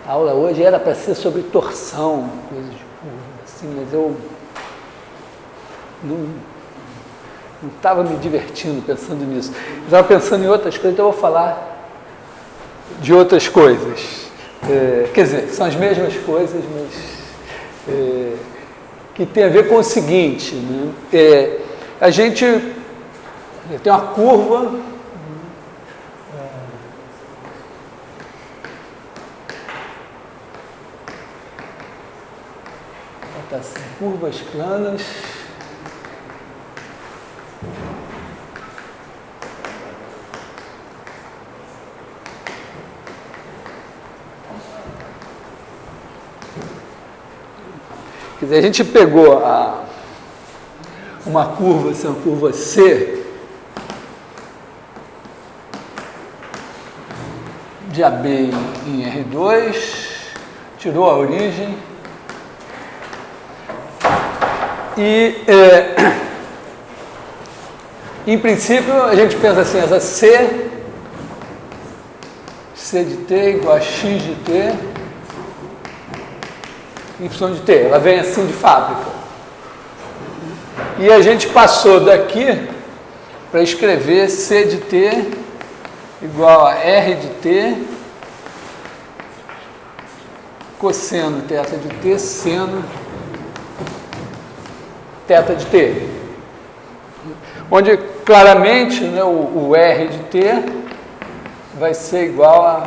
A aula hoje era para ser sobre torção, coisas de curva, assim, mas eu não estava me divertindo pensando nisso. Eu estava pensando em outras coisas, então eu vou falar de outras coisas. Quer dizer, são as mesmas coisas, mas que tem a ver com o seguinte, né? A gente tem uma curva, tá assim, curvas planas, quer dizer, a gente pegou uma curva, assim, uma curva C, de AB em R2, tirou a origem e, em princípio, a gente pensa assim, essa C de t igual a x de t, y de t, ela vem assim de fábrica. E a gente passou daqui para escrever C de t igual a R de t, cosseno θ de t, seno θ de t. Onde claramente, né, o R de t vai ser igual a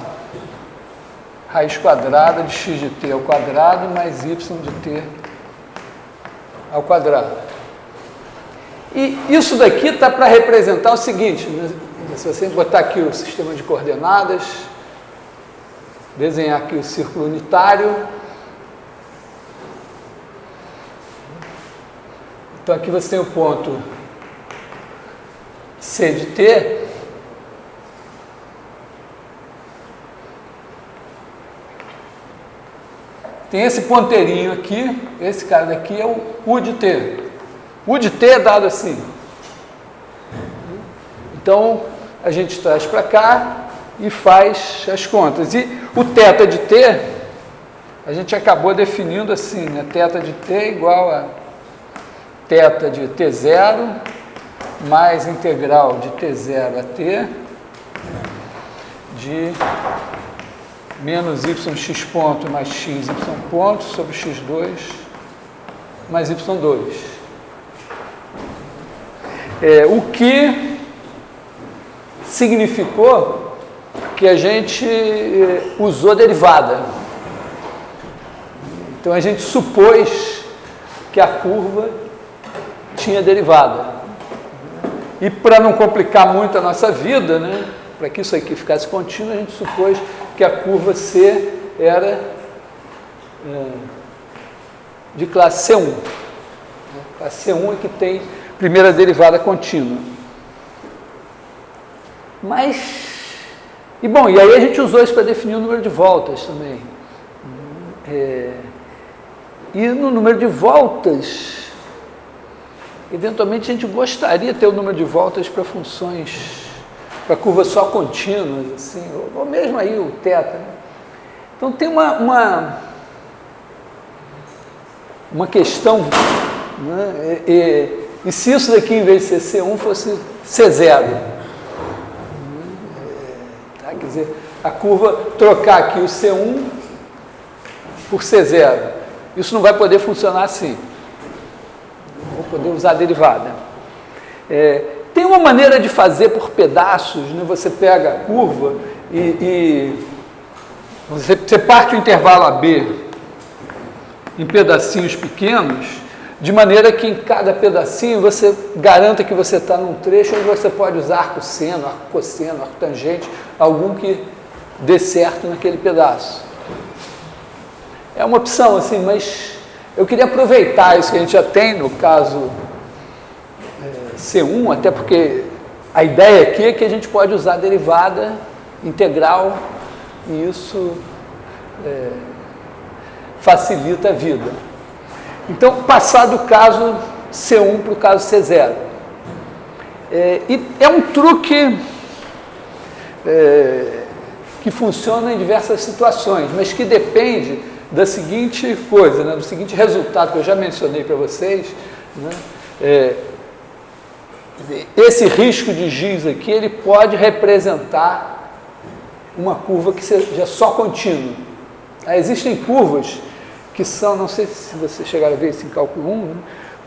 raiz quadrada de x de t ao quadrado mais y de t ao quadrado. E isso daqui está para representar o seguinte, né? Se você botar aqui o sistema de coordenadas, desenhar aqui o círculo unitário. Então aqui você tem o ponto C de t, tem esse ponteirinho aqui, esse cara daqui é o U de t. U de t é dado assim. Então, a gente traz para cá e faz as contas. E o θ de t, a gente acabou definindo assim, né? θ de t igual a θ de t0 mais integral de t0 a t de menos yx ponto mais xy ponto sobre x2 mais y2. O que significou que a gente usou derivada. Então a gente supôs que a curva tinha derivada. E para não complicar muito a nossa vida, né, para que isso aqui ficasse contínuo, a gente supôs que a curva C era de classe C1. Classe C1 é que tem primeira derivada contínua. E aí a gente usou isso para definir o número de voltas também. E no número de voltas, eventualmente a gente gostaria de ter o número de voltas para funções, para curvas só contínuas, assim, ou mesmo aí o θ. Né? Então tem uma questão, né? E se isso daqui, em vez de ser C1, fosse C0? Quer dizer, a curva, trocar aqui o C1 por C0. Isso não vai poder funcionar assim. Vou poder usar a derivada. Tem uma maneira de fazer por pedaços, né? Você pega a curva e você parte o intervalo AB em pedacinhos pequenos, de maneira que em cada pedacinho você garanta que você está num trecho onde você pode usar arco seno, arco cosseno, arco tangente, algum que dê certo naquele pedaço. É uma opção, assim, mas eu queria aproveitar isso que a gente já tem no caso C1, até porque a ideia aqui é que a gente pode usar a derivada integral e isso facilita a vida. Então, passar do caso C1 para o caso C0. E é um truque que funciona em diversas situações, mas que depende da seguinte coisa, né, do seguinte resultado que eu já mencionei para vocês, né, esse risco de giz aqui, ele pode representar uma curva que seja só contínua. Existem curvas que são, não sei se você chegaram a ver isso em cálculo 1, né,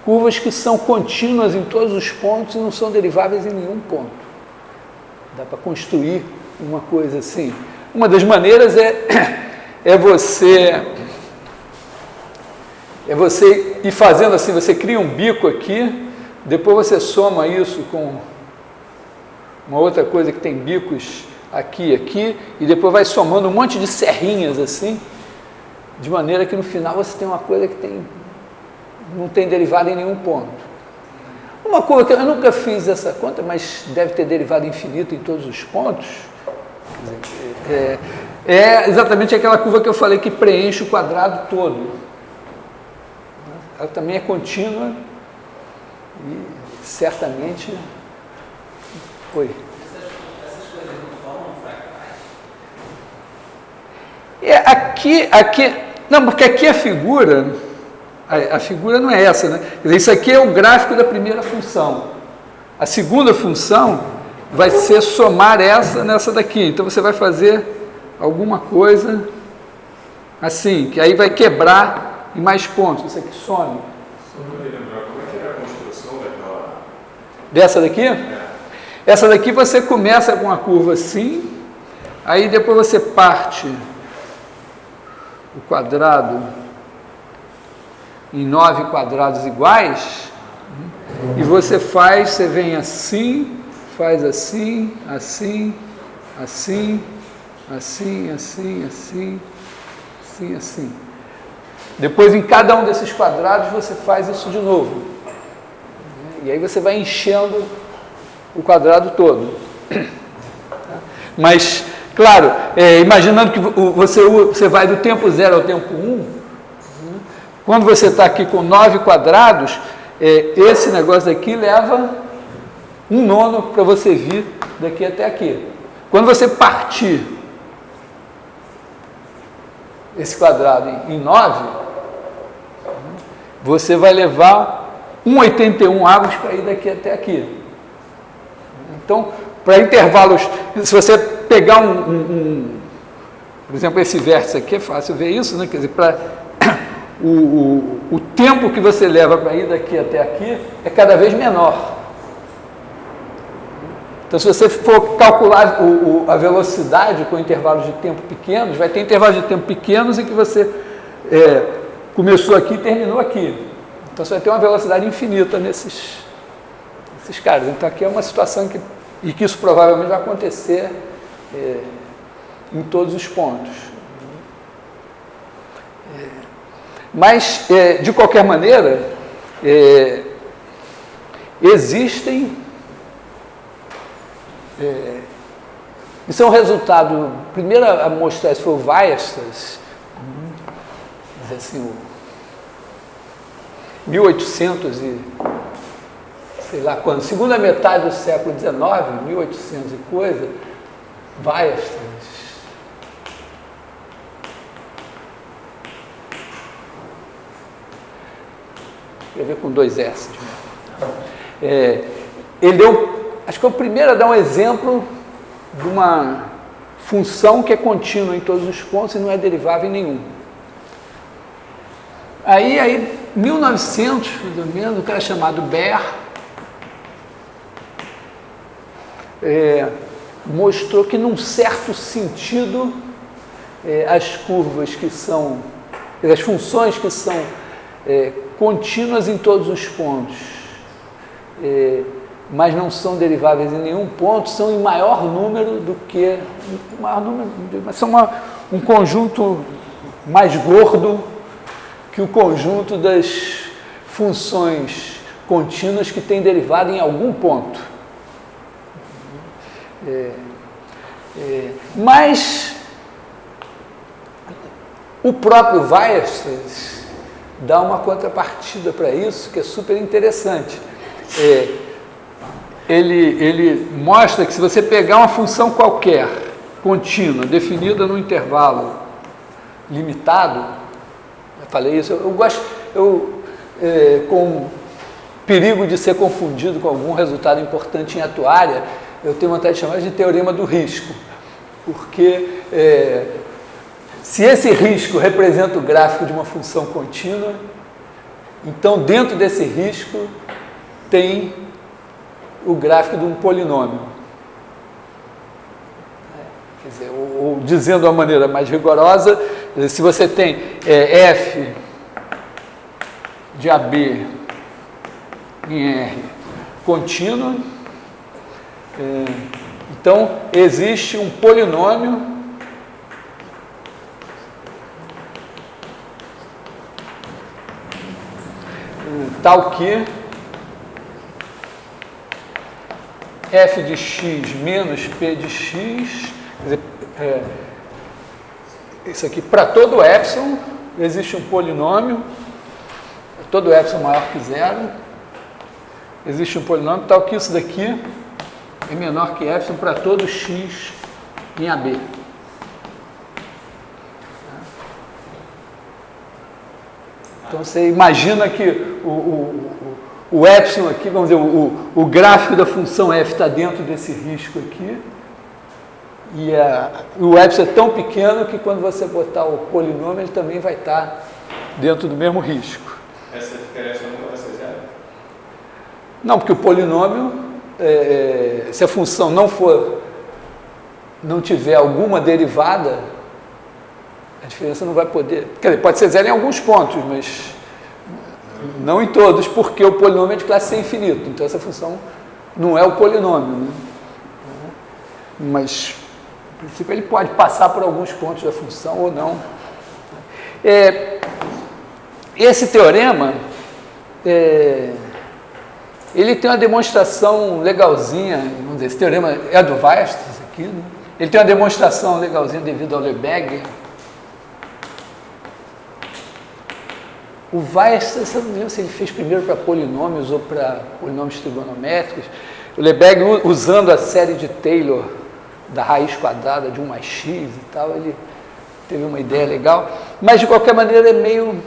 curvas que são contínuas em todos os pontos e não são deriváveis em nenhum ponto. Dá para construir uma coisa assim. Uma das maneiras é você ir fazendo assim, você cria um bico aqui, depois você soma isso com uma outra coisa que tem bicos aqui e aqui, e depois vai somando um monte de serrinhas assim, de maneira que no final você tem uma coisa que não tem derivada em nenhum ponto. Uma coisa que eu nunca fiz essa conta, mas deve ter derivado infinito em todos os pontos, é exatamente aquela curva que eu falei que preenche o quadrado todo. Ela também é contínua e certamente... Oi. Essas coisas não formam fractais? Aqui... Não, porque aqui a figura não é essa, né? Quer dizer, isso aqui é o gráfico da primeira função. A segunda função vai ser somar essa nessa daqui. Então, você vai fazer alguma coisa assim, que aí vai quebrar em mais pontos. Isso aqui some. Só para me lembrar, como é que era a construção daquela... Dessa daqui? Essa daqui você começa com uma curva assim, aí depois você parte o quadrado em 9 quadrados iguais, e você vem assim, faz assim, assim, assim, assim, assim, assim, assim, assim. Depois, em cada um desses quadrados, você faz isso de novo. E aí você vai enchendo o quadrado todo. Mas, claro, imaginando que você vai do tempo 0 ao tempo 1, quando você está aqui com 9 quadrados, esse negócio aqui leva 1/9 para você vir daqui até aqui. Quando você partir esse quadrado em 9, você vai levar 1,81 avos para ir daqui até aqui. Então, para intervalos, se você pegar por exemplo, esse vértice aqui, é fácil ver isso, né? Quer dizer, o tempo que você leva para ir daqui até aqui é cada vez menor. Então, se você for calcular a velocidade com intervalos de tempo pequenos, vai ter intervalos de tempo pequenos em que você começou aqui e terminou aqui. Então, você vai ter uma velocidade infinita nesses caras. Então, aqui é uma situação que isso provavelmente vai acontecer em todos os pontos. Mas, de qualquer maneira, existem... isso é um resultado... Primeiro a mostrar isso foi o Weierstrass, assim, 1800 e... sei lá quando, segunda metade do século XIX, 1800 e coisa, Weierstrass. Escrever com 2 S. Ele deu, acho que foi o primeiro a dar um exemplo de uma função que é contínua em todos os pontos e não é derivável em nenhum. Aí 1900, mais ou menos, um cara chamado Baer mostrou que, num certo sentido, as curvas que são, as funções que são contínuas em todos os pontos, mas não são deriváveis em nenhum ponto, são em maior número do que, são um conjunto mais gordo que o conjunto das funções contínuas que tem derivado em algum ponto. Mas o próprio Weierstrass dá uma contrapartida para isso, que é super interessante. Ele mostra que, se você pegar uma função qualquer contínua, definida num intervalo limitado, eu falei isso, com perigo de ser confundido com algum resultado importante em atuária, eu tenho vontade de chamar de teorema do risco, porque se esse risco representa o gráfico de uma função contínua, então dentro desse risco tem o gráfico de um polinômio. Quer dizer, ou dizendo de uma maneira mais rigorosa, se você tem f de AB em R contínuo, então existe um polinômio tal que f de x menos p de x, quer dizer, isso aqui, para todo epsilon, existe um polinômio, todo epsilon maior que zero, existe um polinômio tal que isso daqui é menor que epsilon para todo x em AB. Então você imagina que o epsilon aqui, vamos dizer, o gráfico da função f está dentro desse risco aqui, e o epsilon é tão pequeno que quando você botar o polinômio, ele também vai estar dentro do mesmo risco. Essa diferença não vai ser zero? Não, porque o polinômio, se a função não tiver alguma derivada, a diferença não vai poder... Quer dizer, pode ser zero em alguns pontos, mas não em todos, porque o polinômio é de classe C infinito. Então, essa função não é o polinômio, né? Mas, no princípio, ele pode passar por alguns pontos da função ou não. Esse teorema, ele tem uma demonstração legalzinha, vamos dizer, esse teorema é do Weierstrass aqui, né? Ele tem uma demonstração legalzinha devido ao Lebesgue. O Weierstrass, eu não lembro se ele fez primeiro para polinômios ou para polinômios trigonométricos. O Lebesgue, usando a série de Taylor da raiz quadrada de 1 mais x e tal, ele teve uma ideia legal, mas de qualquer maneira é meio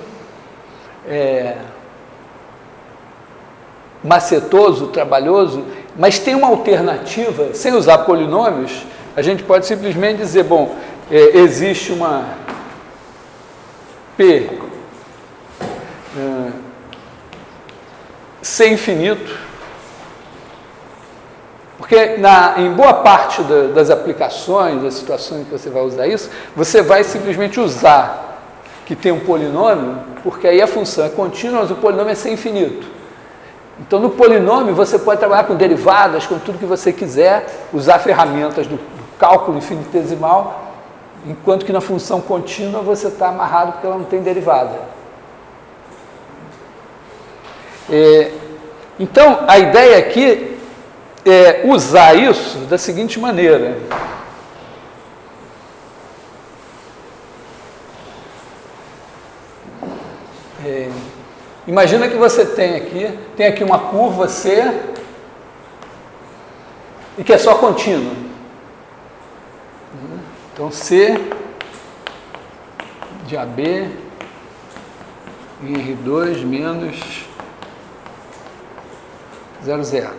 macetoso, trabalhoso, mas tem uma alternativa, sem usar polinômios, a gente pode simplesmente dizer, bom, existe uma P C infinito, porque em boa parte das aplicações, das situações que você vai usar isso, você vai simplesmente usar que tem um polinômio, porque aí a função é contínua, mas o polinômio é C infinito. Então, no polinômio, você pode trabalhar com derivadas, com tudo que você quiser, usar ferramentas do cálculo infinitesimal, enquanto que na função contínua você está amarrado porque ela não tem derivada. Então, a ideia aqui é usar isso da seguinte maneira. Imagina que você tem aqui uma curva C e que é só contínua. Então, C de AB em R2 menos 0, 0.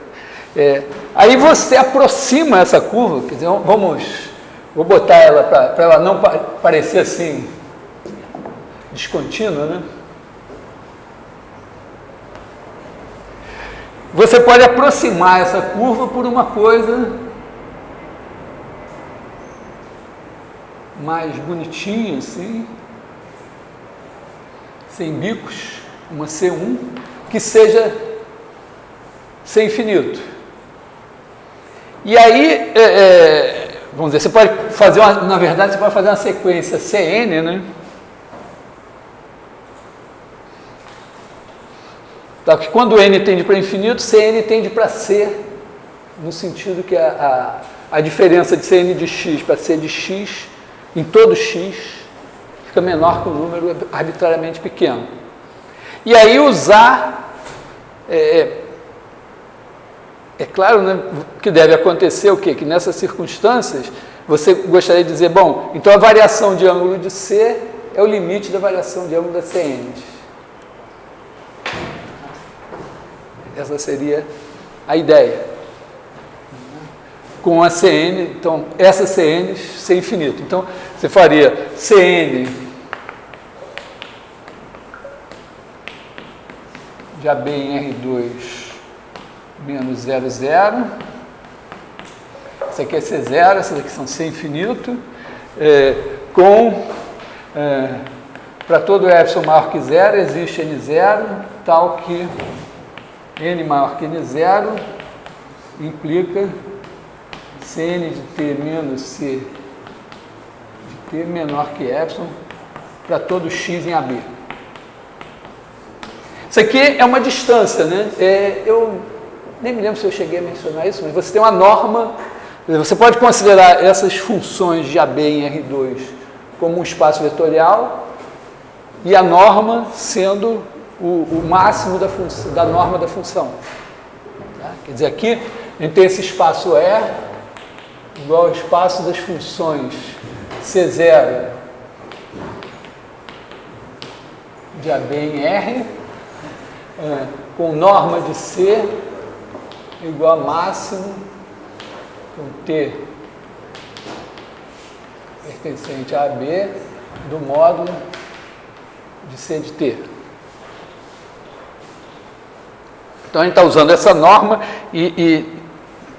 Aí você aproxima essa curva, quer dizer, vou botar ela para ela não parecer assim descontínua, né? Você pode aproximar essa curva por uma coisa mais bonitinha, assim, sem bicos, uma C1, que seja C infinito. E aí, vamos dizer, você pode fazer na verdade, você pode fazer uma sequência Cn, né? Tá, que quando n tende para infinito, Cn tende para C, no sentido que a diferença de Cn de x para C de x, em todo x, fica menor que um número arbitrariamente pequeno. E aí usar, é claro, né, que deve acontecer o quê? Que nessas circunstâncias, você gostaria de dizer, bom, então a variação de ângulo de C é o limite da variação de ângulo da CN. Essa seria a ideia. Com a CN, então, essa CN ser infinito. Então, você faria CN de AB em R2 menos 0, 0. Essa aqui é C0, essas aqui são C infinito. Para todo epsilon maior que 0, existe N0, tal que N maior que N0 implica Cn de t menos C de t menor que epsilon para todo x em AB. Isso aqui é uma distância, né? Eu nem me lembro se eu cheguei a mencionar isso, mas você tem uma norma, você pode considerar essas funções de AB em R2 como um espaço vetorial e a norma sendo o máximo da norma da função. Tá? Quer dizer, aqui a gente tem esse espaço E igual ao espaço das funções C0 de AB em R, com norma de C igual a máximo com T pertencente a AB do módulo de C de T. Então a gente está usando essa norma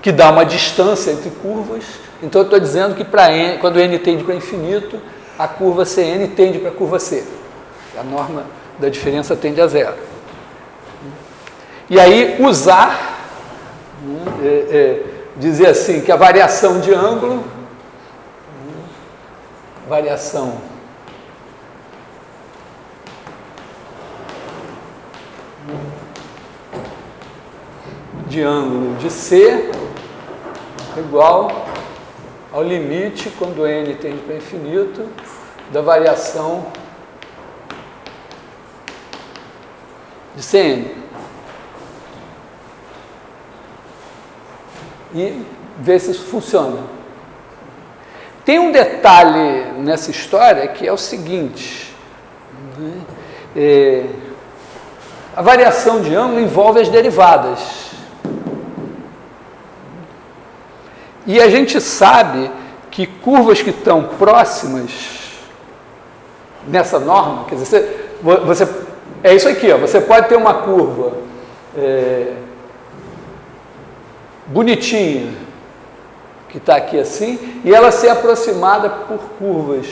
que dá uma distância entre curvas. Então eu estou dizendo que para n, quando n tende para infinito, a curva Cn tende para a curva C. A norma da diferença tende a 0. E aí usar, dizer assim, que a variação de ângulo, variação de ângulo de C igual ao limite, quando n tende para infinito, da variação de Cn. E ver se isso funciona. Tem um detalhe nessa história que é o seguinte, a variação de ângulo envolve as derivadas. E a gente sabe que curvas que estão próximas nessa norma, quer dizer, é isso aqui, ó, você pode ter uma curva bonitinha, que está aqui assim, e ela ser aproximada por curvas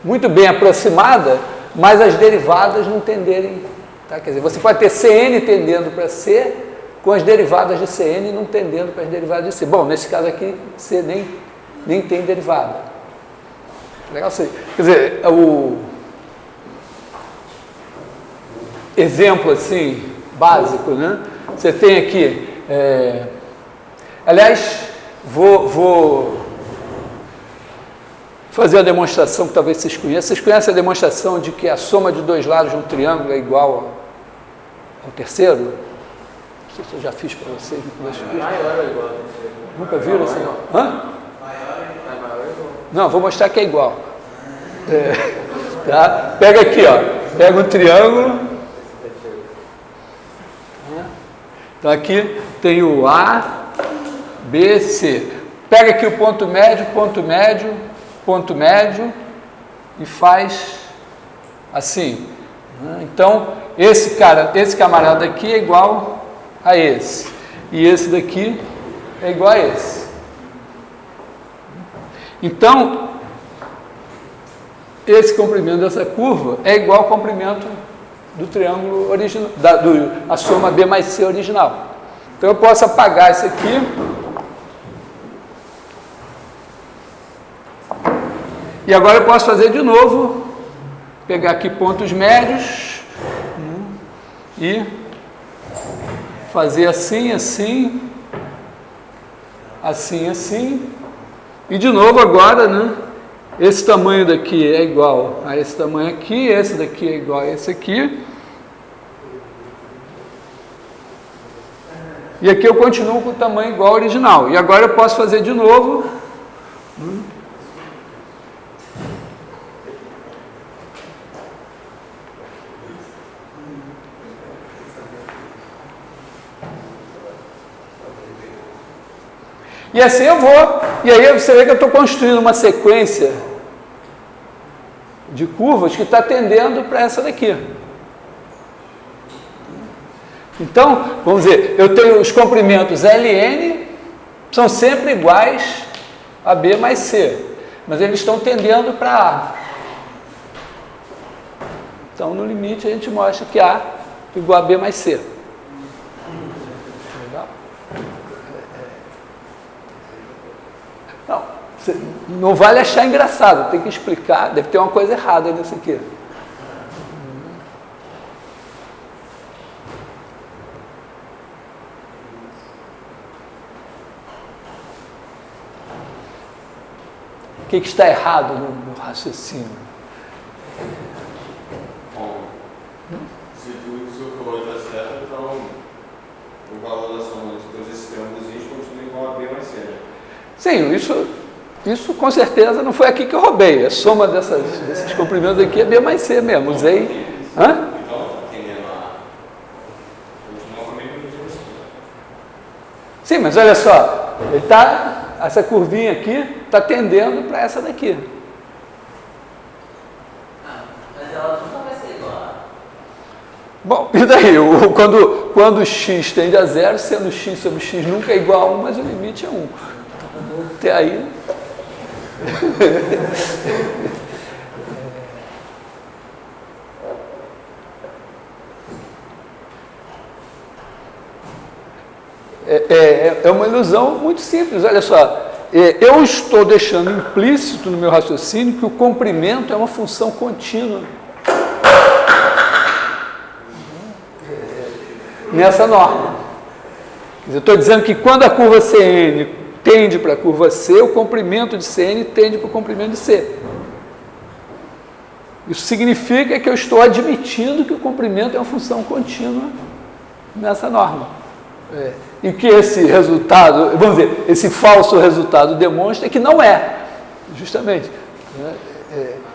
muito bem aproximada, mas as derivadas não tenderem, tá? Quer dizer, você pode ter Cn tendendo para C, com as derivadas de Cn não tendendo para as derivadas de C. Bom, nesse caso aqui, C nem tem derivada. Legal? Quer dizer, o exemplo assim, básico, né? Você tem aqui, aliás, vou fazer a demonstração que talvez vocês conheçam. Vocês conhecem a demonstração de que a soma de dois lados de um triângulo é igual ao terceiro? Não sei se eu já fiz para vocês. Maior ou igual ao terceiro? Nunca viram assim? Hã? Maior ou igual? Não, vou mostrar que é igual. Tá? Pega aqui, ó. Pega um triângulo. Então aqui tem o A, B, C. Pega aqui o ponto médio, ponto médio, ponto médio e faz assim. Então, esse camarada aqui é igual a esse. E esse daqui é igual a esse. Então, esse comprimento dessa curva é igual ao comprimento do triângulo original, a soma B mais C original. Então, eu posso apagar isso aqui. E agora eu posso fazer de novo, pegar aqui pontos médios e fazer assim, assim, assim, assim. E de novo agora, né? Esse tamanho daqui é igual a esse tamanho aqui, esse daqui é igual a esse aqui. E aqui eu continuo com o tamanho igual ao original. E agora eu posso fazer de novo. E assim eu vou. E aí você vê que eu estou construindo uma sequência de curvas que está tendendo para essa daqui. Então, vamos dizer, eu tenho os comprimentos Ln, são sempre iguais a B mais C, mas eles estão tendendo para A. Então, no limite, a gente mostra que A é igual a B mais C. Legal? Não vale achar engraçado, tem que explicar, deve ter uma coisa errada nisso aqui. O que está errado no raciocínio? Bom, se tudo que você falou está certo, então o valor da soma de todos esses triângulos continua igual a B mais C, né? Sim, isso com certeza não foi aqui que eu roubei. A soma desses comprimentos aqui é B mais C mesmo. Usei. Hã? Então, entendendo a. Continua com a mesma dimensão. Sim, mas olha só, essa curvinha aqui está tendendo para essa daqui. Mas ela nunca vai ser igual a... Bom, e daí? Quando o x tende a zero, sendo x sobre x nunca é igual a 1, mas o limite é 1. Até aí. É uma ilusão muito simples, olha só. Eu estou deixando implícito no meu raciocínio que o comprimento é uma função contínua. Nessa norma. Quer dizer, eu estou dizendo que quando a curva CN tende para a curva C, o comprimento de CN tende para o comprimento de C. Isso significa que eu estou admitindo que o comprimento é uma função contínua nessa norma. E que esse resultado, vamos dizer, esse falso resultado demonstra que não é, justamente.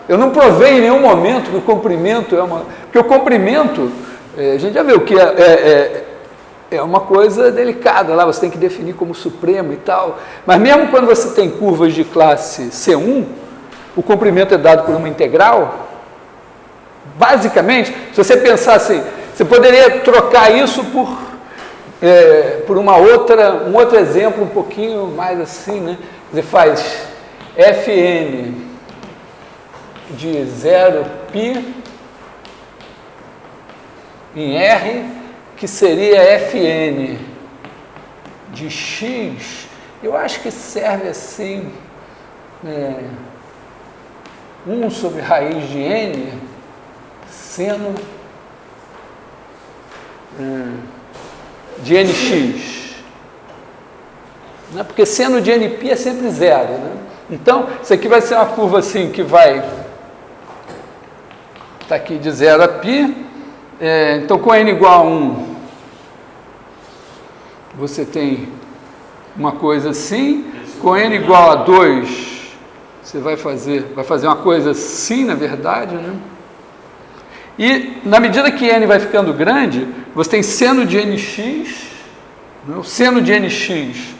Eu não provei em nenhum momento que o comprimento é uma... Porque o comprimento, a gente já viu que é uma coisa delicada lá, você tem que definir como supremo e tal. Mas mesmo quando você tem curvas de classe C1, o comprimento é dado por uma integral. Basicamente, se você pensar assim, você poderia trocar isso por um outro exemplo um pouquinho mais assim, né? Você faz Fn de 0π em R, que seria Fn de x, eu acho que serve assim, 1 sobre raiz de n, seno de nx, né? Porque seno de nπ é sempre zero, né? Então, isso aqui vai ser uma curva assim, que vai estar aqui de 0 a π, então com n igual a 1, você tem uma coisa assim, com n igual a 2, você vai fazer uma coisa assim, na verdade, né? E, na medida que n vai ficando grande, você tem seno de nx, né? O seno de nx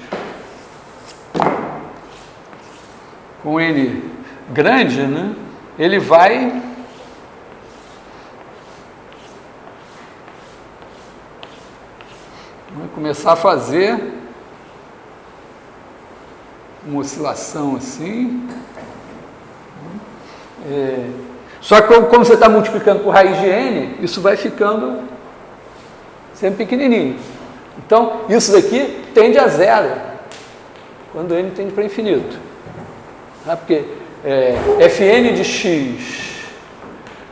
com n grande, né? Ele vai começar a fazer uma oscilação assim. Só que como você está multiplicando por raiz de n, isso vai ficando sempre pequenininho. Então, isso daqui tende a zero, quando n tende para infinito. Porque Fn de x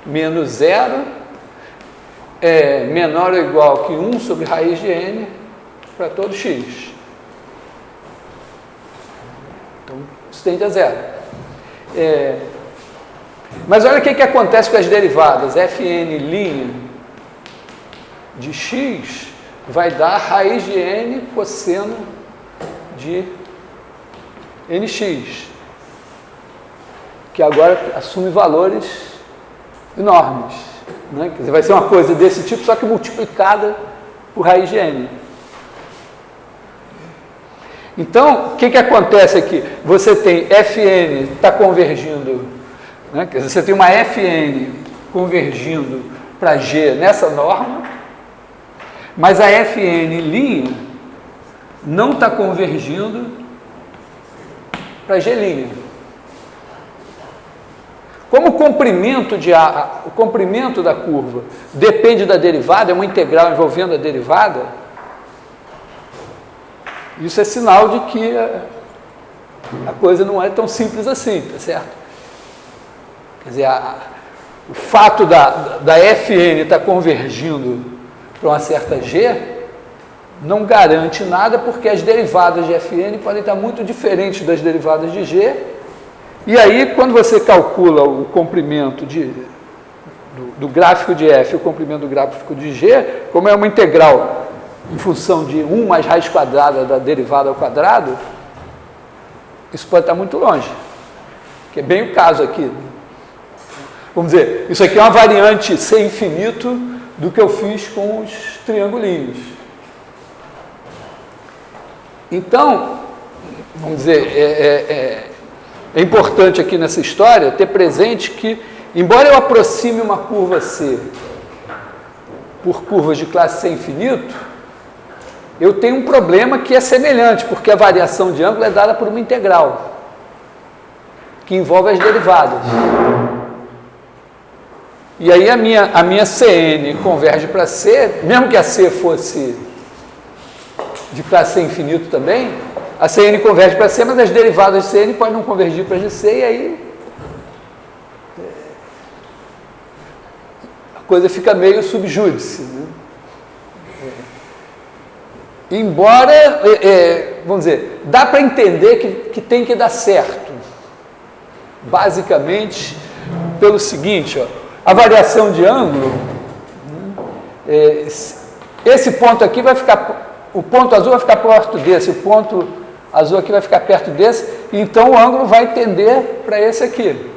menos zero é menor ou igual que 1 sobre raiz de n para todo x. Então, isso tende a zero. Mas olha o que acontece com as derivadas. Fn' de x, vai dar raiz de n cosseno de nx, que agora assume valores enormes, né? Quer dizer, vai ser uma coisa desse tipo, só que multiplicada por raiz de n. Então, o que acontece aqui? Você tem Fn está convergindo, né? Quer dizer, você tem uma Fn convergindo para G nessa norma, mas a Fn' não está convergindo para G'. Como o comprimento da curva depende da derivada, é uma integral envolvendo a derivada, isso é sinal de que a coisa não é tão simples assim, tá certo? Quer dizer, o fato da Fn estar convergindo para uma certa G não garante nada, porque as derivadas de Fn podem estar muito diferentes das derivadas de G. E aí, quando você calcula o comprimento do gráfico de F e o comprimento do gráfico de G, como é uma integral em função de 1 mais raiz quadrada da derivada ao quadrado, isso pode estar muito longe, que é bem o caso aqui. Vamos dizer, isso aqui é uma variante C infinito do que eu fiz com os triangulinhos. Então, vamos dizer, é importante aqui nessa história ter presente que, embora eu aproxime uma curva C por curvas de classe C infinito, eu tenho um problema que é semelhante, porque a variação de ângulo é dada por uma integral, que envolve as derivadas. E aí a minha Cn converge para C, mesmo que a C fosse de classe C infinito também, a Cn converge para C, mas as derivadas de Cn podem não convergir para GC, e aí a coisa fica meio subjúdice, né? Embora, vamos dizer, dá para entender que tem que dar certo, basicamente pelo seguinte, ó, a variação de ângulo, esse ponto aqui vai ficar, o ponto azul vai ficar perto desse, o ponto azul aqui vai ficar perto desse, então o ângulo vai tender para esse aqui.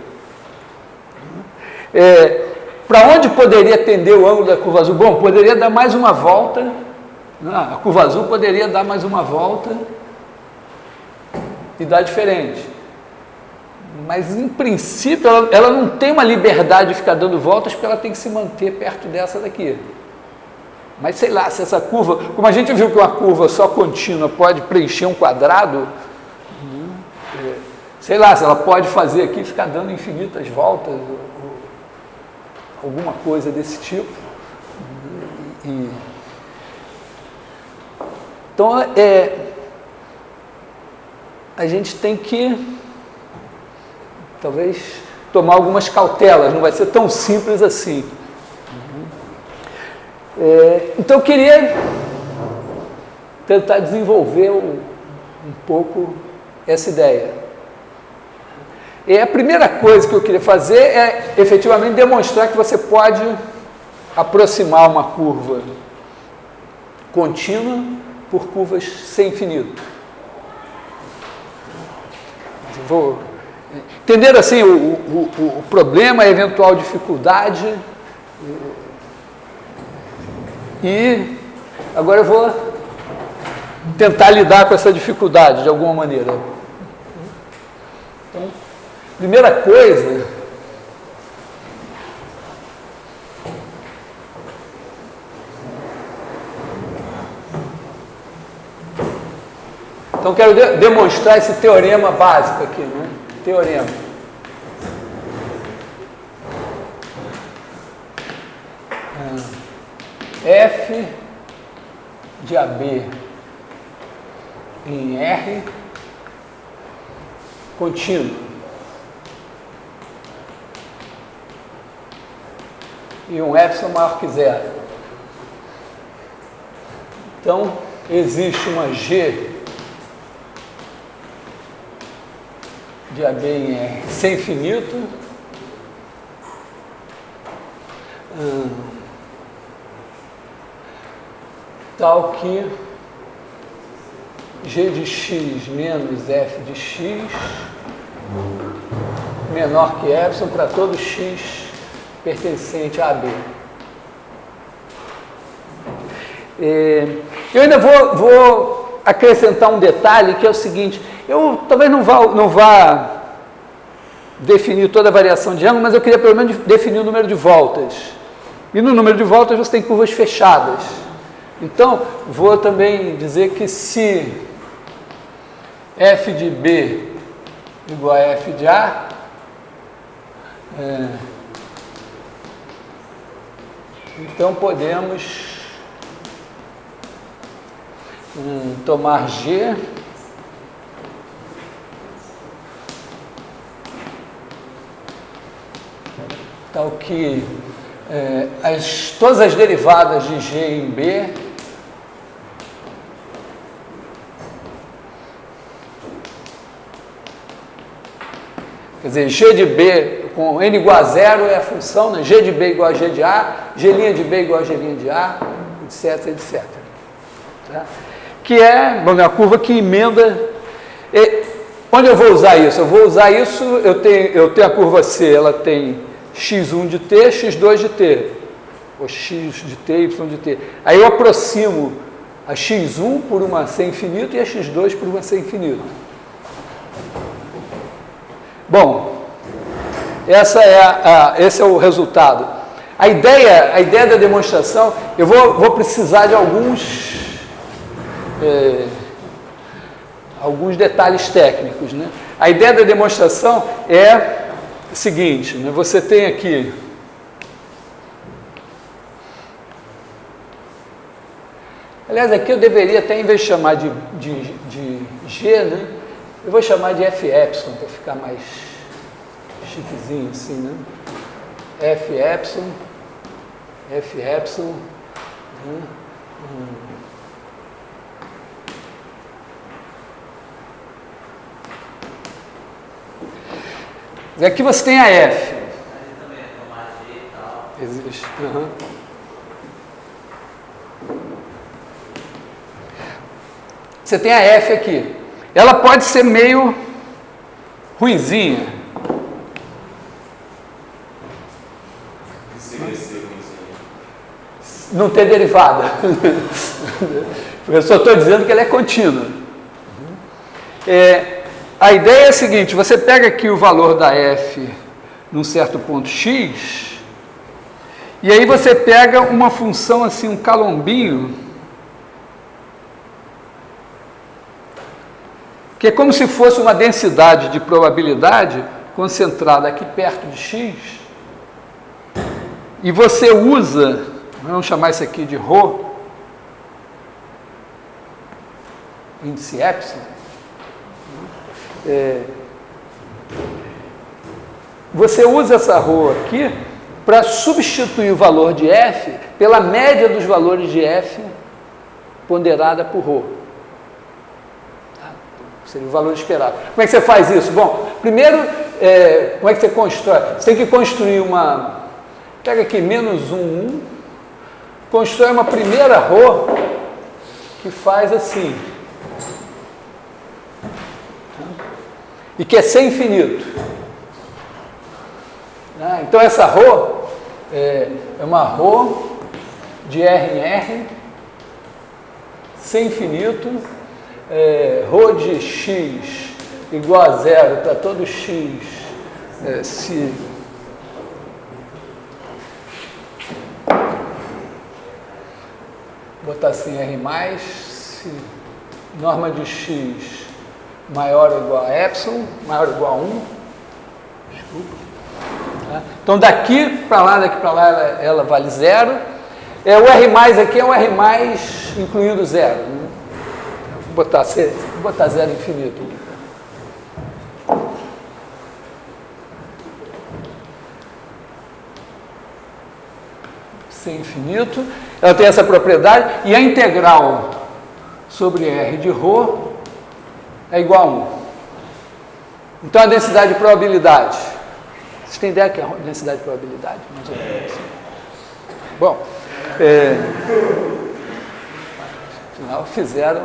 Para onde poderia tender o ângulo da curva azul? Bom, poderia dar mais uma volta, a curva azul poderia dar mais uma volta e dar diferente. Mas, em princípio, ela não tem uma liberdade de ficar dando voltas, porque ela tem que se manter perto dessa daqui. Mas, sei lá, se essa curva... Como a gente viu que uma curva só contínua pode preencher um quadrado, sei lá, se ela pode fazer aqui, ficar dando infinitas voltas, ou alguma coisa desse tipo. Então, a gente tem que, talvez, tomar algumas cautelas, não vai ser tão simples assim. Então, eu queria tentar desenvolver um pouco essa ideia. E a primeira coisa que eu queria fazer é, efetivamente, demonstrar que você pode aproximar uma curva contínua por curvas sem infinito. Entender assim o problema, a eventual dificuldade, e agora eu vou tentar lidar com essa dificuldade de alguma maneira. Então, primeira coisa, então quero demonstrar esse teorema básico aqui, né? Teorema. F de AB em R contínuo e um epsilon maior que zero. Então, existe uma G de AB em R sem infinito, tal que G de x menos f de x menor que epsilon para todo x pertencente a AB. Eu ainda vou acrescentar um detalhe, que é o seguinte: eu talvez não vá definir toda a variação de ângulo, mas eu queria pelo menos definir o número de voltas. E no número de voltas você tem curvas fechadas. Então, vou também dizer que se f de B igual a f de A, então podemos tomar G tal que todas as derivadas de G em B quer dizer, G de B com N igual a zero é a função, né? G de B igual a G de A, G' de B igual a G' de A, etc, etc. Tá? Que é, bom, a curva que emenda. Onde eu vou usar isso? Eu vou usar isso, eu tenho a curva C, ela tem x1 de t, x2 de t, ou x de t, y de t. Aí eu aproximo a x1 por uma C infinito e a x2 por uma C infinito. Bom, esse é o resultado. A ideia da demonstração, eu vou precisar de alguns detalhes técnicos, né? A ideia da demonstração é o seguinte, né? Você tem aqui aliás, aqui eu deveria até, em vez de chamar de G, né? Eu vou chamar de f epsilon para ficar mais chiquezinho assim, né? F epsilon, né? E aqui você tem a F. Também é tomar G e tal. Existe. Você tem a F aqui. Ela pode ser meio ruinzinha. Não ter derivada. Eu só estou dizendo que ela é contínua. A ideia é a seguinte: você pega aqui o valor da F num certo ponto x, e aí você pega uma função assim, um calombinho, que é como se fosse uma densidade de probabilidade concentrada aqui perto de x, e você usa, vamos chamar isso aqui de ρ, índice epsilon, você usa essa ρ aqui para substituir o valor de f pela média dos valores de f ponderada por ρ. Seria o valor esperado. Como é que você faz isso? Bom, primeiro, como é que você constrói? Você tem que construir uma... Pega aqui, menos 1, constrói uma primeira ρ que faz assim. E que é sem infinito. Então, essa ρ é uma ρ de R em R, sem infinito, ρ de x igual a zero para todo x, se botar assim R+, se norma de x maior ou igual a epsilon, maior ou igual a 1, desculpa. Tá? Então, daqui para lá, ela vale zero. O R+ aqui é um R+, incluindo zero. Né? Vou botar zero infinito. C infinito. Ela tem essa propriedade. E a integral sobre R de ρ é igual a 1. Então, a densidade de probabilidade. Vocês têm ideia que é a densidade de probabilidade? Mais ou menos assim. Bom, Afinal, fizeram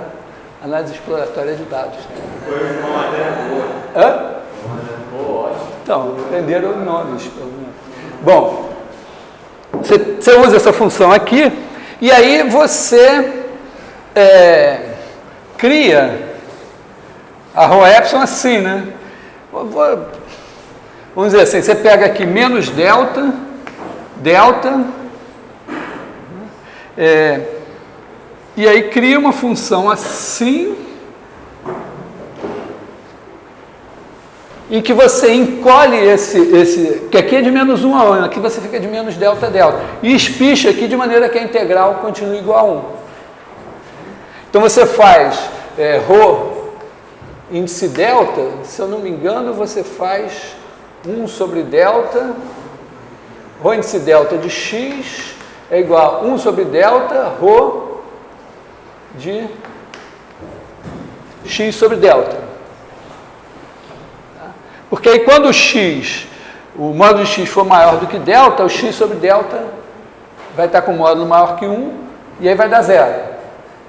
análise exploratória de dados. Foi uma matéria boa. Hã? Boa, ótimo. Então, entenderam os nomes, pelo menos. Bom, você usa essa função aqui, e aí você cria a rho epsilon assim, né? Vamos dizer assim, você pega aqui menos delta, e aí cria uma função assim, em que você encolhe que aqui é de menos 1 a 1, aqui você fica de menos delta, e espicha aqui de maneira que a integral continue igual a 1. Então você faz ρ índice delta, se eu não me engano, você faz 1 sobre delta, ρ índice delta de x é igual a 1 sobre delta, ρ de x sobre delta. Porque aí quando o módulo de x for maior do que delta, o x sobre delta vai estar com o módulo maior que 1, e aí vai dar 0.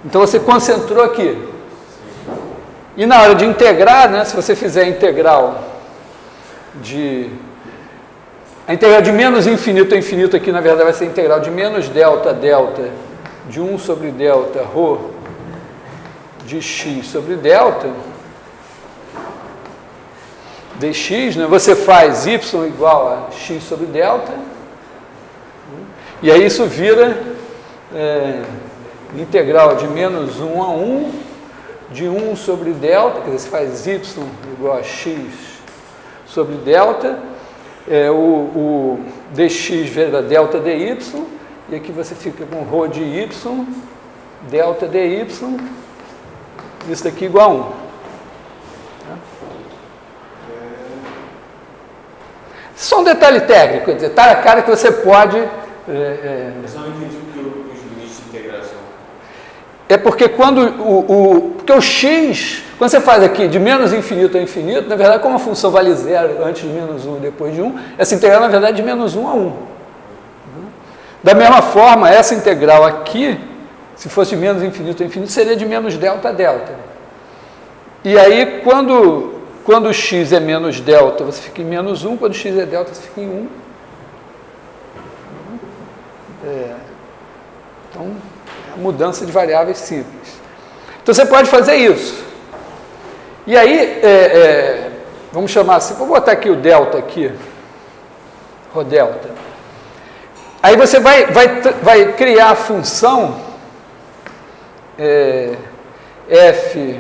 Então você concentrou aqui. E na hora de integrar, né, se você fizer a integral de menos infinito a infinito aqui, na verdade, vai ser a integral de menos delta, de 1 sobre delta, ρ de x sobre delta, dx, né, você faz y igual a x sobre delta, e aí isso vira integral de menos 1 a 1, de 1 sobre delta, quer dizer, você faz y igual a x sobre delta, o dx vira delta dy, e aqui você fica com ρ de y, delta dy, isso daqui igual a 1. Só um detalhe técnico, quer dizer, tá na cara que você pode... Eu só não entendi os limites de integração. É porque porque o x, quando você faz aqui de menos infinito a infinito, na verdade, como a função vale 0 antes de menos 1 e depois de 1, essa integral, na verdade, é de menos 1 a 1. Da mesma forma, essa integral aqui, se fosse de menos infinito a infinito, seria de menos delta a delta. E aí, quando o x é menos delta, você fica em menos 1, quando o x é delta, você fica em 1. Então, mudança de variáveis simples. Então você pode fazer isso. E aí, vamos chamar assim, vou botar aqui o delta aqui, o delta. Aí você vai criar a função f,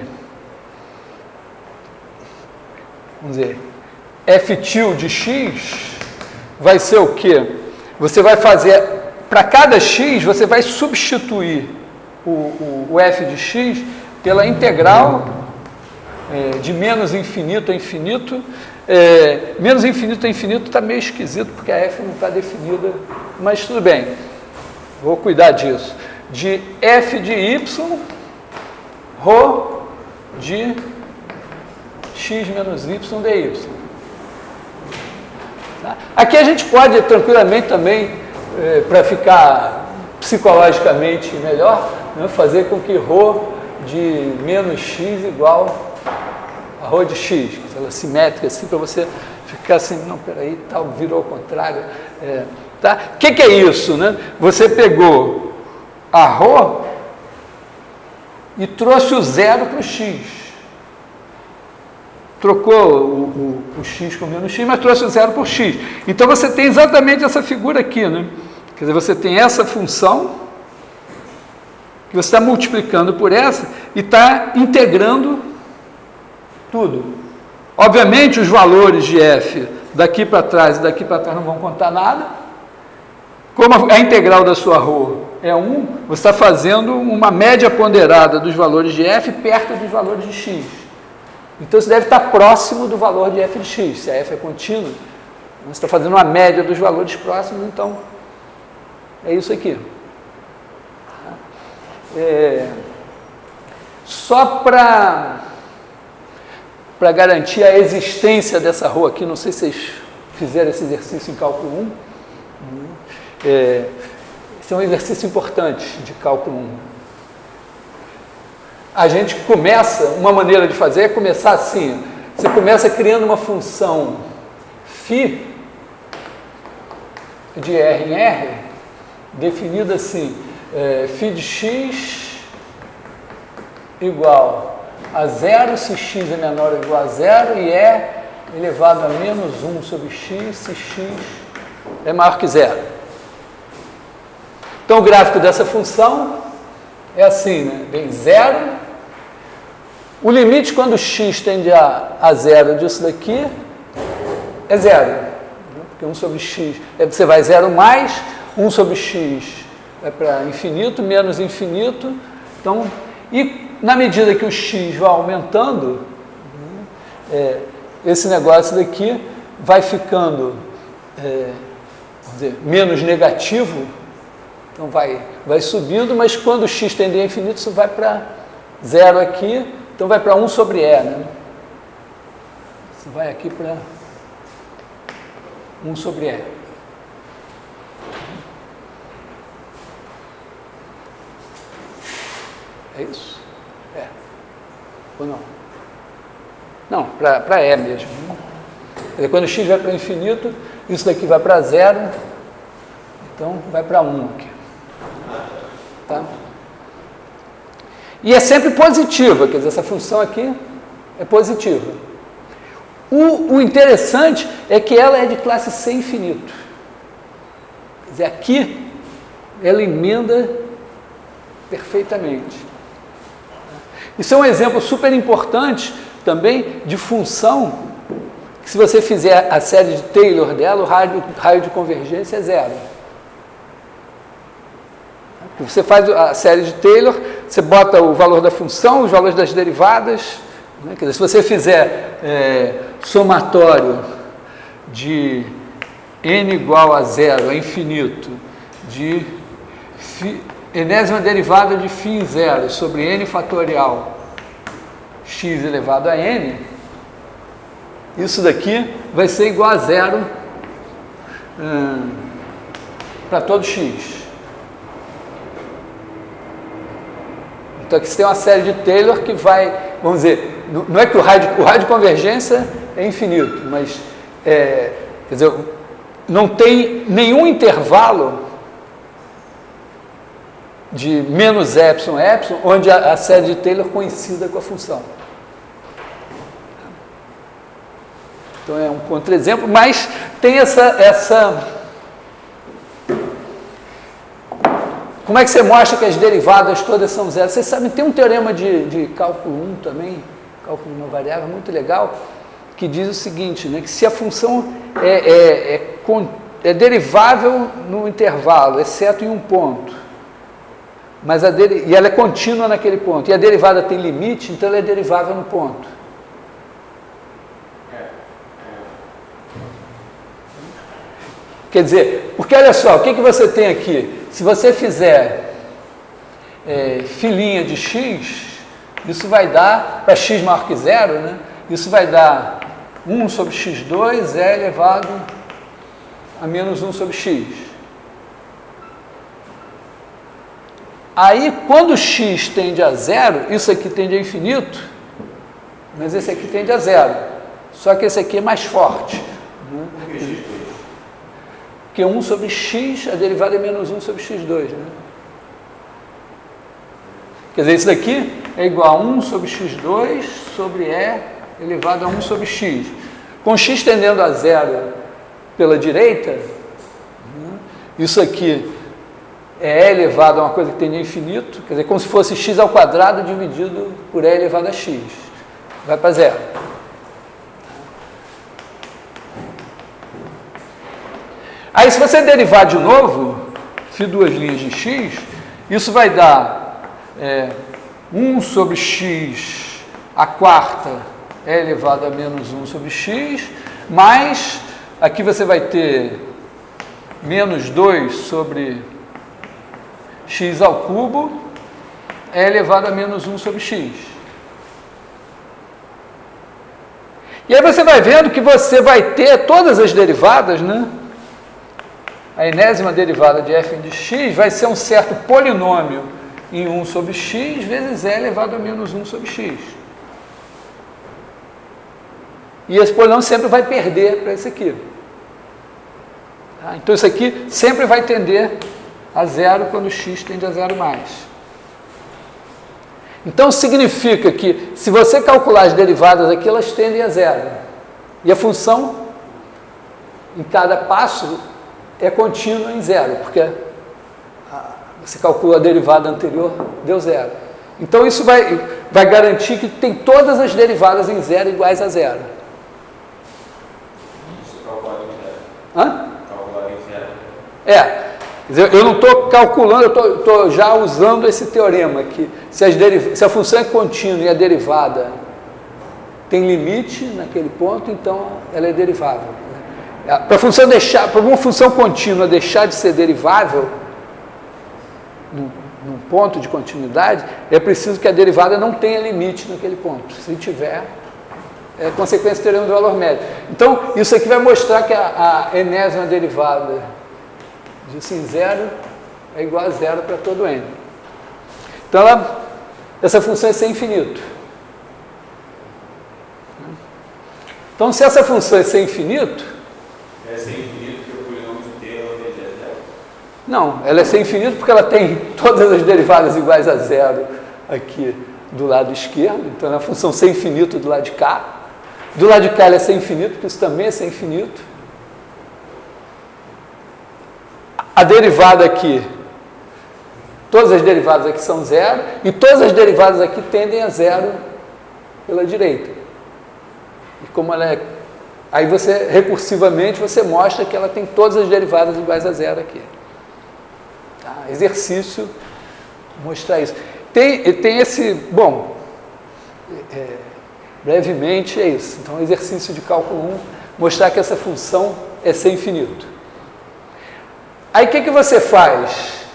vamos dizer, f tilde de x vai ser o quê? Você vai fazer... Para cada x, você vai substituir o f de x pela integral de menos infinito a infinito. Menos infinito a infinito está meio esquisito, porque a f não está definida, mas tudo bem, vou cuidar disso. De f de y, ρ de x menos y dy. Tá? Aqui a gente pode tranquilamente também, para ficar psicologicamente melhor, né, fazer com que ρ de menos x igual a ρ de x, ela simétrica assim, para você ficar assim, não, peraí, tal, virou ao contrário. Tá? O que é isso? Né? Você pegou a ρ e trouxe o zero para o x. Trocou o x com menos x, mas trouxe o zero por x. Então você tem exatamente essa figura aqui, né? Quer dizer, você tem essa função, que você está multiplicando por essa, e está integrando tudo. Obviamente, os valores de f daqui para trás e daqui para trás não vão contar nada. Como a integral da sua ρ é 1, você está fazendo uma média ponderada dos valores de f perto dos valores de x. Então, você deve estar próximo do valor de f de x. Se a f é contínua, você está fazendo uma média dos valores próximos, então, é isso aqui. Só para garantir a existência dessa ρ aqui, não sei se vocês fizeram esse exercício em cálculo 1. Esse é um exercício importante de cálculo 1. a gente começa, uma maneira de fazer é começar assim, você começa criando uma função φ de R em R, definida assim, φ de x igual a 0 se x é menor ou igual a 0 e é elevado a menos 1 sobre x se x é maior que 0. Então o gráfico dessa função é assim, né? Vem 0. O limite quando x tende a 0 disso daqui é 0. Né? Porque 1 sobre x, você vai 0 mais, 1 sobre x é para infinito, menos infinito. Então, e na medida que o x vai aumentando, esse negócio daqui vai ficando vamos dizer, menos negativo, então vai subindo, mas quando o x tende a infinito, isso vai para 0 aqui, então vai para 1 sobre E, né? Isso vai aqui para 1 sobre E. É isso? É. Ou não? Não, para E mesmo. Quer dizer, quando x vai para o infinito, isso daqui vai para 0, então vai para 1 aqui. Tá? E é sempre positiva, quer dizer, essa função aqui é positiva. O interessante é que ela é de classe C infinito. Quer dizer, aqui ela emenda perfeitamente. Isso é um exemplo super importante também de função que, se você fizer a série de Taylor dela, o raio de convergência é 0. Você faz a série de Taylor, você bota o valor da função, os valores das derivadas, né? Quer dizer, se você fizer somatório de n igual a 0 a infinito de enésima derivada de φ em 0 sobre n fatorial x elevado a n, isso daqui vai ser igual a 0 para todo x. Então aqui você tem uma série de Taylor que vai, vamos dizer, não é que o raio de convergência é infinito, mas, quer dizer, não tem nenhum intervalo de menos epsilon, onde a série de Taylor coincida com a função. Então é um contra-exemplo, mas tem essa... Como é que você mostra que as derivadas todas são zero? Vocês sabem, tem um teorema de cálculo 1 também, cálculo de uma variável, muito legal, que diz o seguinte, né, que se a função é derivável no intervalo, exceto em um ponto, mas e ela é contínua naquele ponto, e a derivada tem limite, então ela é derivável no ponto. Quer dizer, porque olha só, o que você tem aqui? Se você fizer filinha de x, isso vai dar, para x maior que 0, né? Isso vai dar 1 sobre x2 é elevado a menos 1 sobre x. Aí, quando x tende a 0, isso aqui tende a infinito, mas esse aqui tende a 0. Só que esse aqui é mais forte. Né? Por que x2? Porque 1 sobre x, a derivada é menos 1 sobre x2. Né? Quer dizer, isso daqui é igual a 1 sobre x2 sobre E elevado a 1 sobre x. Com x tendendo a 0 pela direita, né? Isso aqui é E elevado a uma coisa que tende a infinito, quer dizer, como se fosse x ao quadrado dividido por E elevado a x. Vai para 0. Aí, se você derivar de novo, fiz duas linhas de x, isso vai dar 1 sobre x a quarta é elevado a menos 1 sobre x, mais, aqui você vai ter menos 2 sobre x ao cubo é elevado a menos 1 sobre x. E aí você vai vendo que você vai ter todas as derivadas, né? A enésima derivada de f de x vai ser um certo polinômio em 1 sobre x vezes e elevado a menos 1 sobre x. E esse polinômio sempre vai perder para esse aqui. Tá? Então isso aqui sempre vai tender a zero quando x tende a zero mais. Então significa que se você calcular as derivadas aqui, elas tendem a zero. E a função em cada passo é contínua em zero, porque você calcula a derivada anterior, deu zero. Então isso vai garantir que tem todas as derivadas em zero iguais a zero. Isso calculado em zero. Hã? Calculado em zero. É. Eu não estou calculando, eu estou já usando esse teorema que se a função é contínua e a derivada tem limite naquele ponto, então ela é derivável. Para uma função contínua deixar de ser derivável num ponto de continuidade, é preciso que a derivada não tenha limite naquele ponto. Se tiver, é consequência do teorema do valor médio. Então, isso aqui vai mostrar que a enésima derivada de sin zero é igual a zero para todo n. Então, essa função é sem infinito. Então, se essa função é sem infinito... É sem infinito porque o polinômio de t ela tende a zero? Não, ela é sem infinito porque ela tem todas as derivadas iguais a zero aqui do lado esquerdo. Então, é uma função sem infinito do lado de cá. Do lado de cá ela é sem infinito, porque isso também é sem infinito. A derivada aqui, todas as derivadas aqui são zero, e todas as derivadas aqui tendem a zero pela direita. E como ela é... Aí você, recursivamente, você mostra que ela tem todas as derivadas iguais a zero aqui. Tá? Exercício, mostrar isso. Tem esse... Bom, brevemente é isso. Então, exercício de cálculo 1, mostrar que essa função é sem infinito. Aí, o que você faz?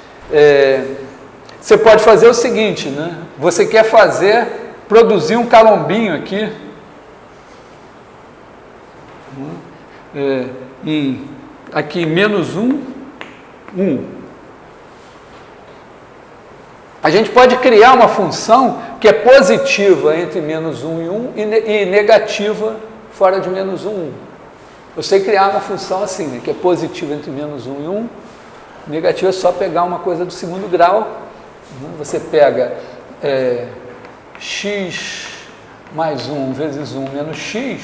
Você pode fazer o seguinte, né? Você quer produzir um calombinho aqui, aqui menos 1, 1. A gente pode criar uma função que é positiva entre menos 1 e 1 e negativa fora de menos 1, 1. Eu sei criar uma função assim, né, que é positiva entre menos 1 e 1, negativa é só pegar uma coisa do segundo grau. Né? Você pega x mais 1 vezes 1 menos x,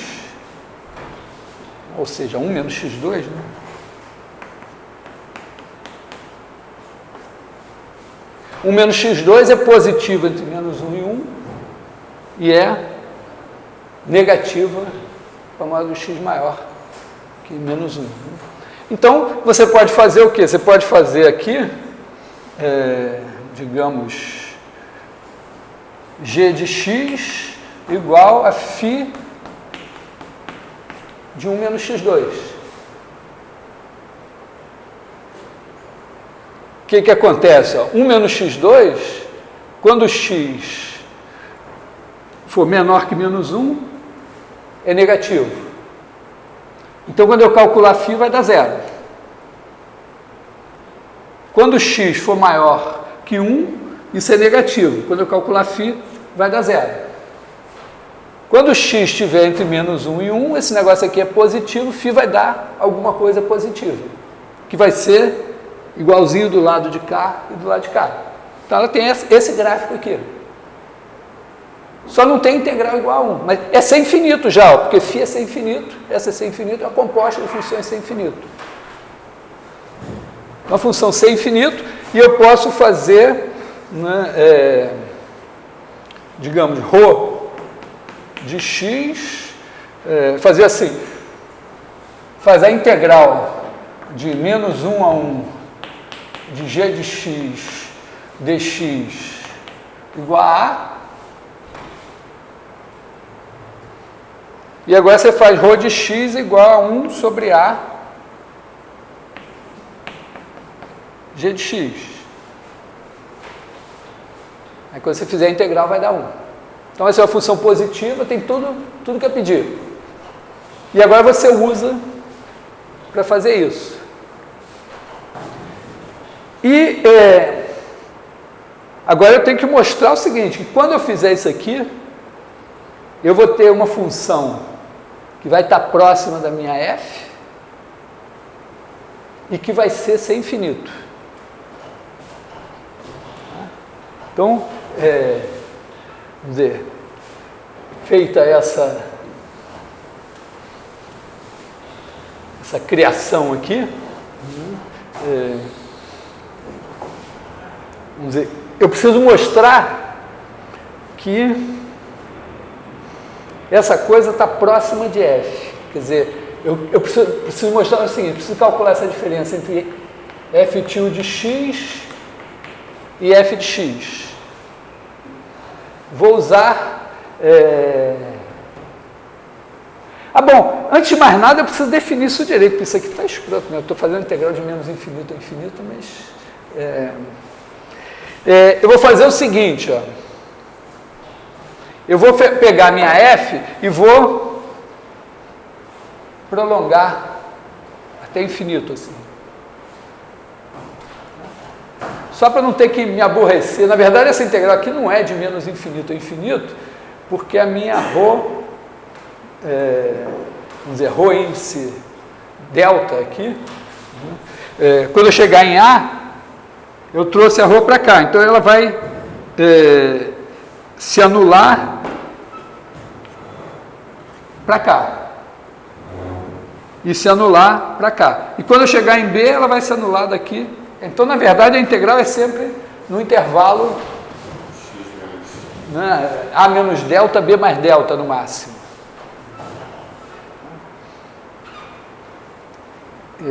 ou seja, 1 menos x2, né? Um menos x2 é positivo entre menos 1 e 1 e é negativa para modo x maior que menos 1. Então, você pode fazer o quê? Você pode fazer aqui, digamos, g de x igual a φ de 1 menos x2. O que acontece? 1 menos x2, quando x for menor que menos 1, é negativo. Então, quando eu calcular φ, vai dar zero. Quando x for maior que 1, isso é negativo. Quando eu calcular φ, vai dar zero. Quando x estiver entre menos 1 e 1, esse negócio aqui é positivo, φ vai dar alguma coisa positiva, que vai ser igualzinho do lado de cá e do lado de cá. Então, ela tem esse gráfico aqui. Só não tem integral igual a 1, mas é sem infinito já, ó, porque φ é sem infinito, essa é sem infinito, é a composta de funções sem infinito. Uma função sem infinito, e eu posso fazer, né, digamos, ρ de x, fazer assim, faz a integral de menos 1 a 1 de g de x dx igual a A. E agora você faz ρ de x igual a 1 sobre A g de x. Aí quando você fizer a integral vai dar 1. Então essa é uma função positiva, tem tudo que é pedido. E agora você usa para fazer isso. E Agora eu tenho que mostrar o seguinte, que quando eu fizer isso aqui, eu vou ter uma função que vai estar próxima da minha f e que vai ser infinito. Então, vamos dizer, feita essa criação aqui, vamos dizer, eu preciso mostrar que essa coisa está próxima de f. Quer dizer, eu preciso mostrar o seguinte, preciso calcular essa diferença entre f tilde de x e f de x. Vou usar... bom, antes de mais nada eu preciso definir isso direito, porque isso aqui está escroto, né? Eu estou fazendo integral de menos infinito a infinito, mas... eu vou fazer o seguinte, ó. Eu vou pegar minha f e vou prolongar até infinito, assim. Só para não ter que me aborrecer. Na verdade, essa integral aqui não é de menos infinito a infinito, porque a minha ρ, vamos dizer, ρ índice delta aqui, quando eu chegar em A, eu trouxe a ρ para cá, então ela vai se anular para cá e se anular para cá. E quando eu chegar em B, ela vai se anular daqui. Então, na verdade, a integral é sempre no intervalo A menos delta, B mais delta no máximo. Não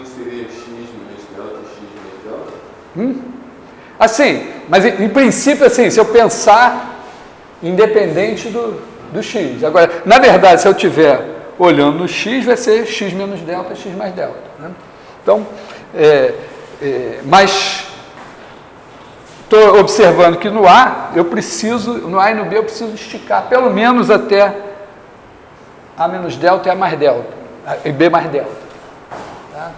seria x mais delta, x mais delta? Assim, mas em princípio, assim, se eu pensar independente do x. Agora, na verdade, se eu estiver olhando no x, vai ser x menos delta, x mais delta. Né? Então, mas estou observando que no A, no A e no B, eu preciso esticar pelo menos até A menos delta e A mais delta, e B mais delta. Tá?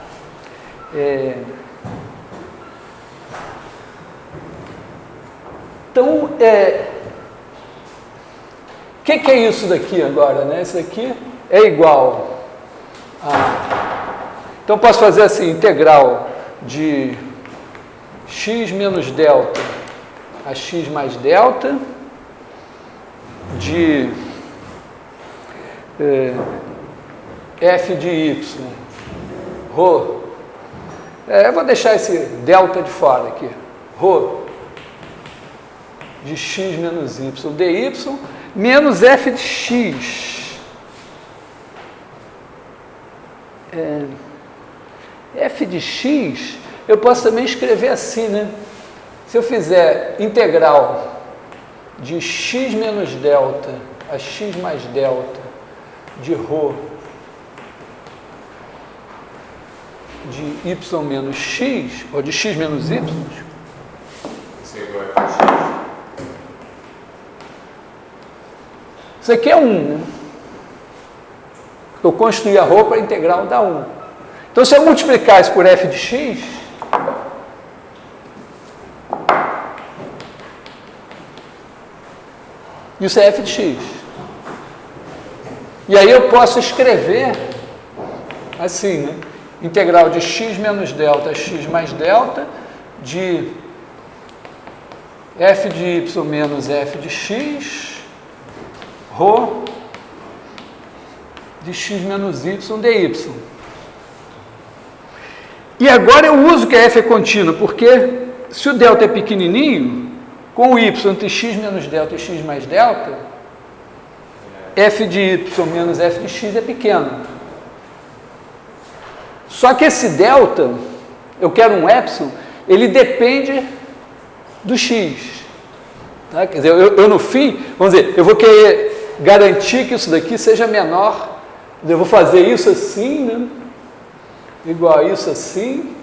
Então, o que é isso daqui agora? Né? Isso daqui é igual a... Então, posso fazer assim, integral de x menos delta a x mais delta de f de y, ρ. Eu vou deixar esse delta de fora aqui. Ρ de x menos y dy menos f de x. F de x, eu posso também escrever assim, né? Se eu fizer integral de x menos delta a x mais delta de ρ de y menos x, ou de x menos y, Isso é igual a f de x. isso aqui é 1, né? Eu construí a ρ para a integral da 1. Então, se eu multiplicar isso por f de x, isso é f de x. E aí eu posso escrever assim, né? Integral de x menos delta a x mais delta de f de y menos f de x, ρ de x menos y dy. E agora eu uso que a f é contínua, porque se o delta é pequenininho, com o y entre x menos delta e x mais delta, f de y menos f de x é pequeno. Só que esse delta, eu quero um epsilon, ele depende do x. Tá? Quer dizer, eu no fim, vamos dizer, eu vou querer garantir que isso daqui seja menor. Eu vou fazer isso assim, né? Igual a isso assim,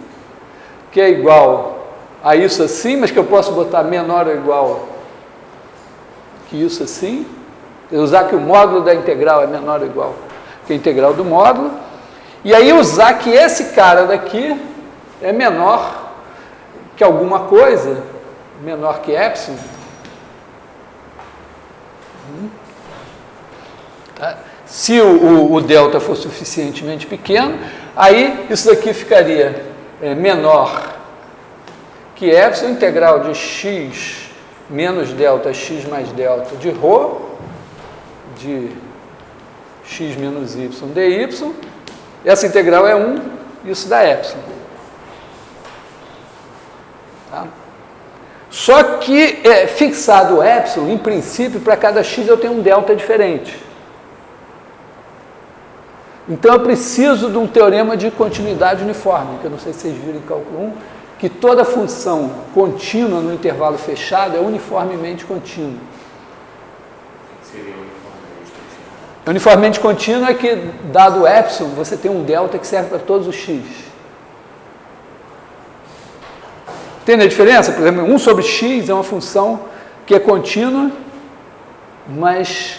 que é igual a isso assim, mas que eu posso botar menor ou igual que isso assim. Eu usar que o módulo da integral é menor ou igual que a integral do módulo. E aí usar que esse cara daqui é menor que alguma coisa menor que epsilon. Tá? Se o delta for suficientemente pequeno, aí isso daqui ficaria menor que epsilon, integral de x menos delta, x mais delta de ρ, de x menos y dy. Essa integral é 1, isso dá epsilon. Tá? Só que, fixado o epsilon, em princípio, para cada x eu tenho um delta diferente. Então, eu preciso de um teorema de continuidade uniforme, que eu não sei se vocês viram em cálculo 1, que toda função contínua no intervalo fechado é uniformemente contínua. Seria uniformemente contínua. Uniformemente contínua é que, dado o epsilon, você tem um delta que serve para todos os x. Entende a diferença? Por exemplo, 1 sobre x é uma função que é contínua, mas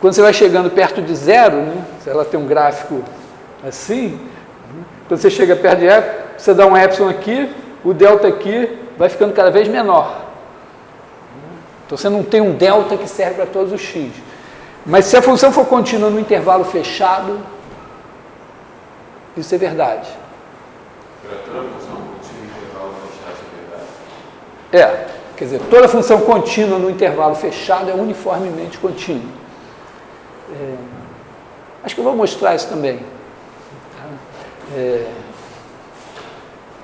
quando você vai chegando perto de zero, né, se ela tem um gráfico assim, quando você chega perto de zero, você dá um epsilon aqui, o delta aqui vai ficando cada vez menor. Então você não tem um delta que serve para todos os x. Mas se a função for contínua no intervalo fechado, isso é verdade. Para toda função contínua no intervalo fechado, isso é verdade? Quer dizer, toda função contínua no intervalo fechado é uniformemente contínua. Acho que eu vou mostrar isso também.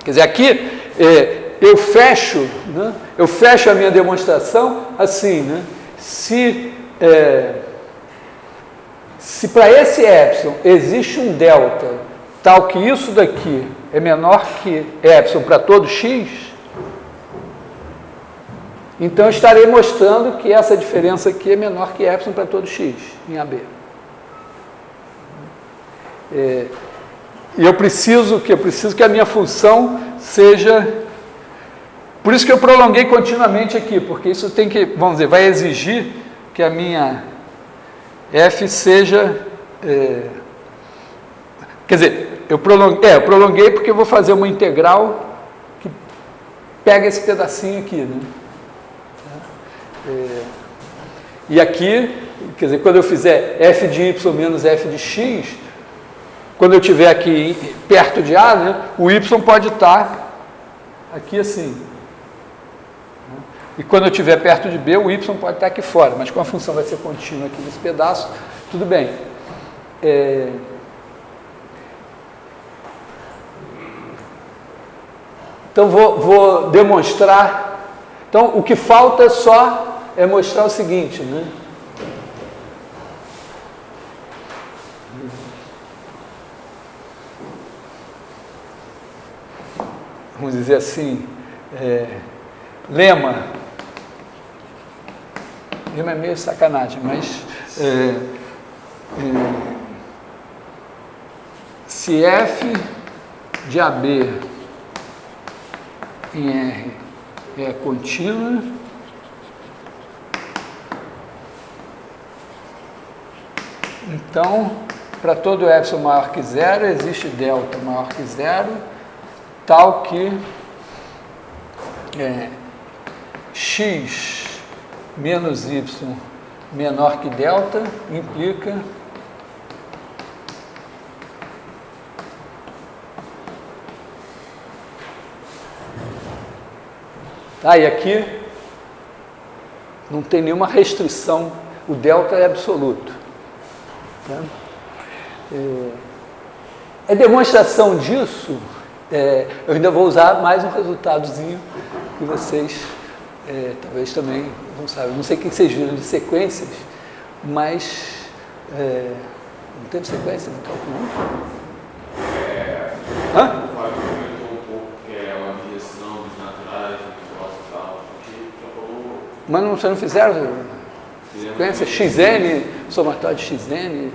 Quer dizer, aqui eu fecho a minha demonstração assim, né? Se para esse epsilon existe um delta tal que isso daqui é menor que epsilon para todo x, então eu estarei mostrando que essa diferença aqui é menor que epsilon para todo x em AB. E eu preciso que a minha função seja... Por isso que eu prolonguei continuamente aqui, porque isso tem que, vamos dizer, vai exigir que a minha f seja... quer dizer, eu prolonguei porque eu vou fazer uma integral que pega esse pedacinho aqui, né? E aqui, quer dizer, quando eu fizer f de y menos f de x, quando eu estiver aqui perto de A, né, o y pode estar aqui assim. E quando eu estiver perto de B, o y pode estar aqui fora, mas como a função vai ser contínua aqui nesse pedaço, tudo bem. Então, vou demonstrar. Então, o que falta só é mostrar o seguinte, né? Vamos dizer assim, lema é meio sacanagem, mas se f de AB em R é contínua, então, para todo epsilon maior que zero, existe delta maior que zero, tal que x menos y menor que delta implica e aqui não tem nenhuma restrição, o delta é absoluto. Tá? A demonstração disso, eu ainda vou usar mais um resultadozinho que vocês talvez também não sabem. Não sei o que vocês viram de sequências, mas não teve sequência no cálculo 1? O Fábio comentou um pouco que é uma objeção dos naturais, do negócio e tal, que já falou. Mas vocês não fizeram sequência? Xn, somatório de Xn,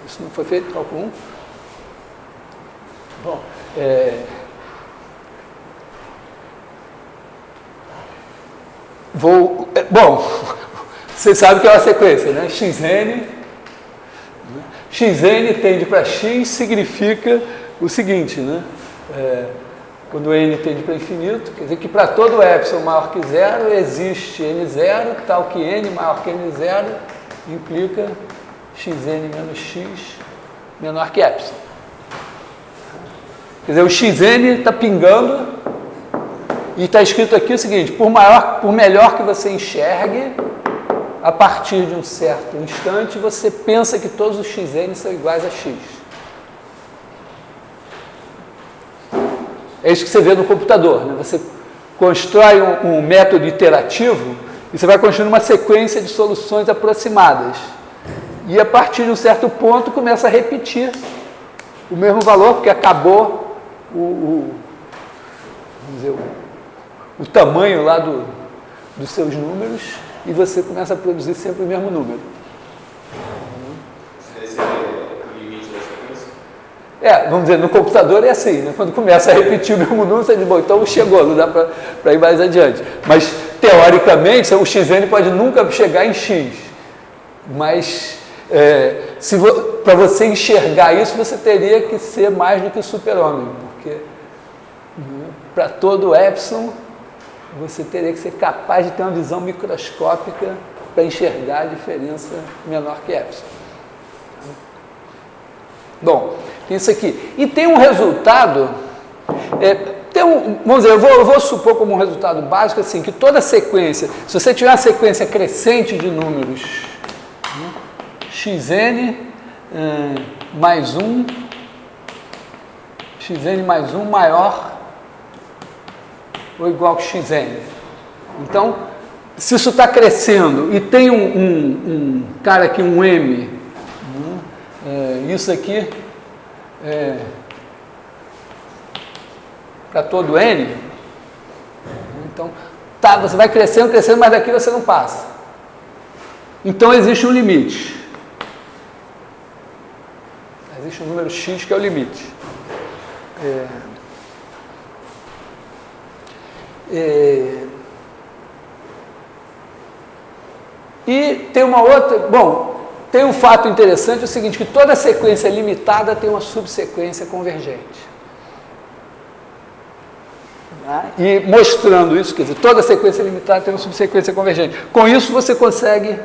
isso não foi feito no cálculo 1? Bom, vocês sabem que é uma sequência, né? Xn tende para x significa o seguinte, né? quando n tende para infinito, quer dizer que para todo epsilon maior que zero existe n0, tal que n maior que n0 implica xn menos x menor que epsilon. Quer dizer, o xn está pingando e está escrito aqui o seguinte: por melhor que você enxergue, a partir de um certo instante, você pensa que todos os xn são iguais a x. É isso que você vê no computador, né? Você constrói um método iterativo e você vai construindo uma sequência de soluções aproximadas. E a partir de um certo ponto começa a repetir o mesmo valor, porque acabou vamos dizer, o tamanho lá dos seus números, e você começa a produzir sempre o mesmo número. Esse é o limite da sequência? Vamos dizer, no computador é assim, né? Quando começa a repetir o mesmo número, você diz, bom, então chegou, não dá para ir mais adiante. Mas, teoricamente, o xn pode nunca chegar em x. Mas, para você enxergar isso, você teria que ser mais do que o super-homem, porque para todo epsilon, você teria que ser capaz de ter uma visão microscópica para enxergar a diferença menor que epsilon. Bom, tem isso aqui. E tem um resultado, vamos dizer, eu vou supor como um resultado básico assim, que toda sequência, se você tiver uma sequência crescente de números, xn mais 1, xn mais 1 maior ou igual que xn. Então, se isso está crescendo e tem um cara aqui, um m, isso aqui para todo n, então você vai crescendo, mas daqui você não passa. Então existe um limite. Existe um número x que é o limite. E tem uma outra, tem um fato interessante, é o seguinte, que toda sequência limitada tem uma subsequência convergente. E mostrando isso, quer dizer, toda sequência limitada tem uma subsequência convergente. Com isso você consegue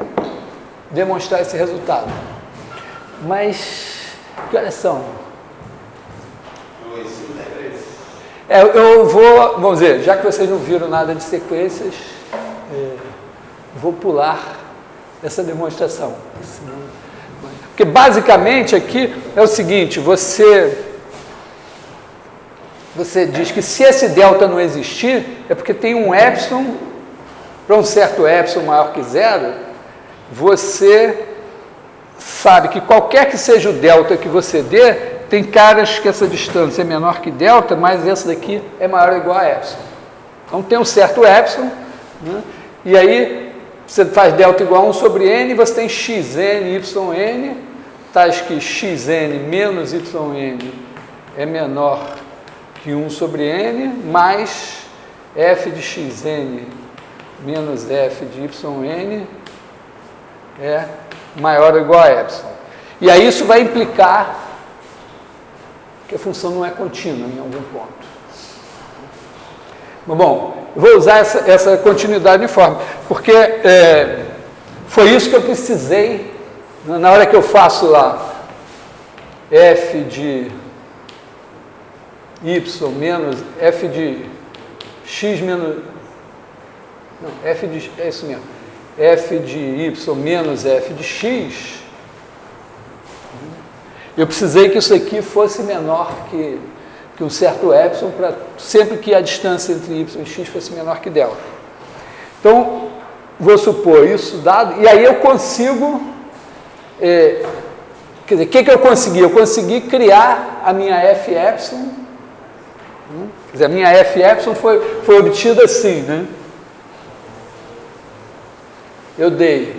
demonstrar esse resultado. Mas, que horas são? 2:03. Eu vou, vamos dizer, já que vocês não viram nada de sequências, vou pular essa demonstração. Porque basicamente aqui é o seguinte, você diz que se esse delta não existir, é porque tem um epsilon, para um certo epsilon maior que zero, você sabe que qualquer que seja o delta que você dê, tem caras que essa distância é menor que delta, mas essa daqui é maior ou igual a epsilon. Então tem um certo epsilon, né? E aí você faz delta igual a 1 sobre n, você tem xn, yn, tais que xn menos yn é menor que 1 sobre n, mais f de xn menos f de yn é maior ou igual a epsilon. E aí isso vai implicar que a função não é contínua em algum ponto. Bom, eu vou usar essa continuidade uniforme, porque foi isso que eu precisei na hora que eu faço lá f de y menos f de x menos... Não, f de... é isso mesmo. F de y menos f de x, eu precisei que isso aqui fosse menor que um certo epsilon, para sempre que a distância entre y e x fosse menor que delta. Então, vou supor isso dado, e aí eu consigo, quer dizer, o que eu consegui? Eu consegui criar a minha f epsilon, quer dizer, a minha f epsilon foi obtida assim, né? Eu dei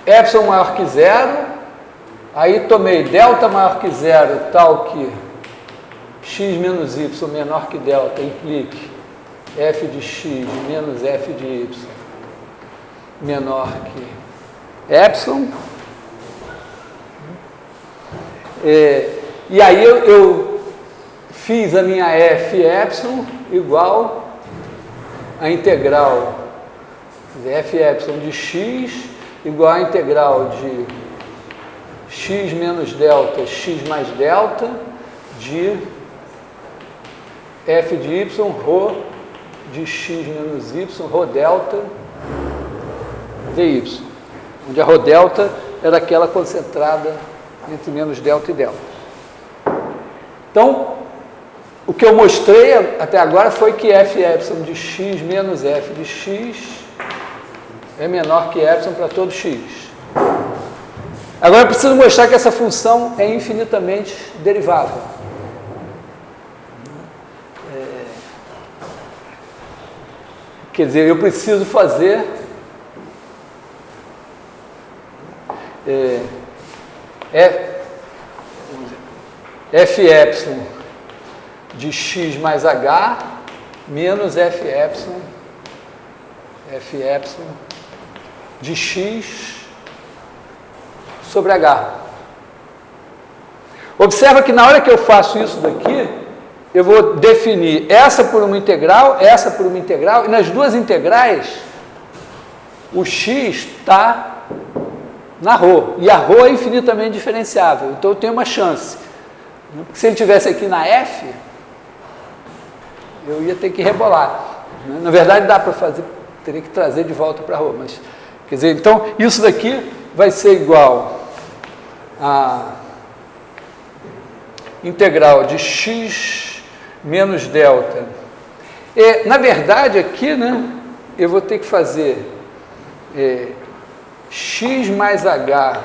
epsilon maior que zero, aí tomei delta maior que zero, tal que x menos y menor que delta implique f de x menos f de y menor que epsilon. E aí eu fiz a minha f epsilon igual a integral f epsilon de x igual a integral de x menos delta, x mais delta, de f de y, ρ de x menos y, ρ delta dy, onde a ρ delta era aquela concentrada entre menos delta e delta. Então, o que eu mostrei até agora foi que f epsilon de x menos f de x é menor que epsilon para todo x. Agora eu preciso mostrar que essa função é infinitamente derivável. Quer dizer, eu preciso fazer f epsilon de x mais h menos f epsilon de x sobre h. Observa que na hora que eu faço isso daqui, eu vou definir essa por uma integral, essa por uma integral, e nas duas integrais, o x está na ρ, e a ρ é infinitamente diferenciável, então eu tenho uma chance. Se ele estivesse aqui na f, eu ia ter que rebolar. Na verdade, dá para fazer, teria que trazer de volta para a ρ, mas, quer dizer, então, isso daqui vai ser igual a integral de x menos delta. E, na verdade, aqui, né, eu vou ter que fazer x mais h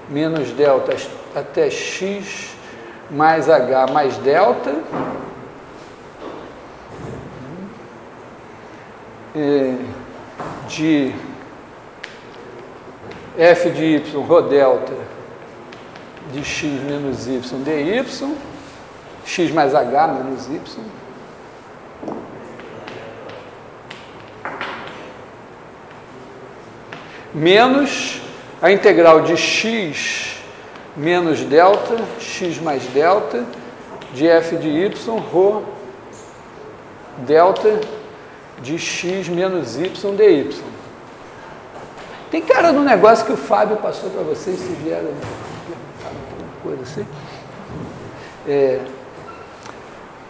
menos delta até x mais h mais delta de f de y, ρ delta de x menos y dy, x mais h menos y, menos a integral de x menos delta, x mais delta, de f de y, ρ delta de x menos y dy. Tem cara no negócio que o Fábio passou para vocês, se vieram perguntar alguma coisa assim?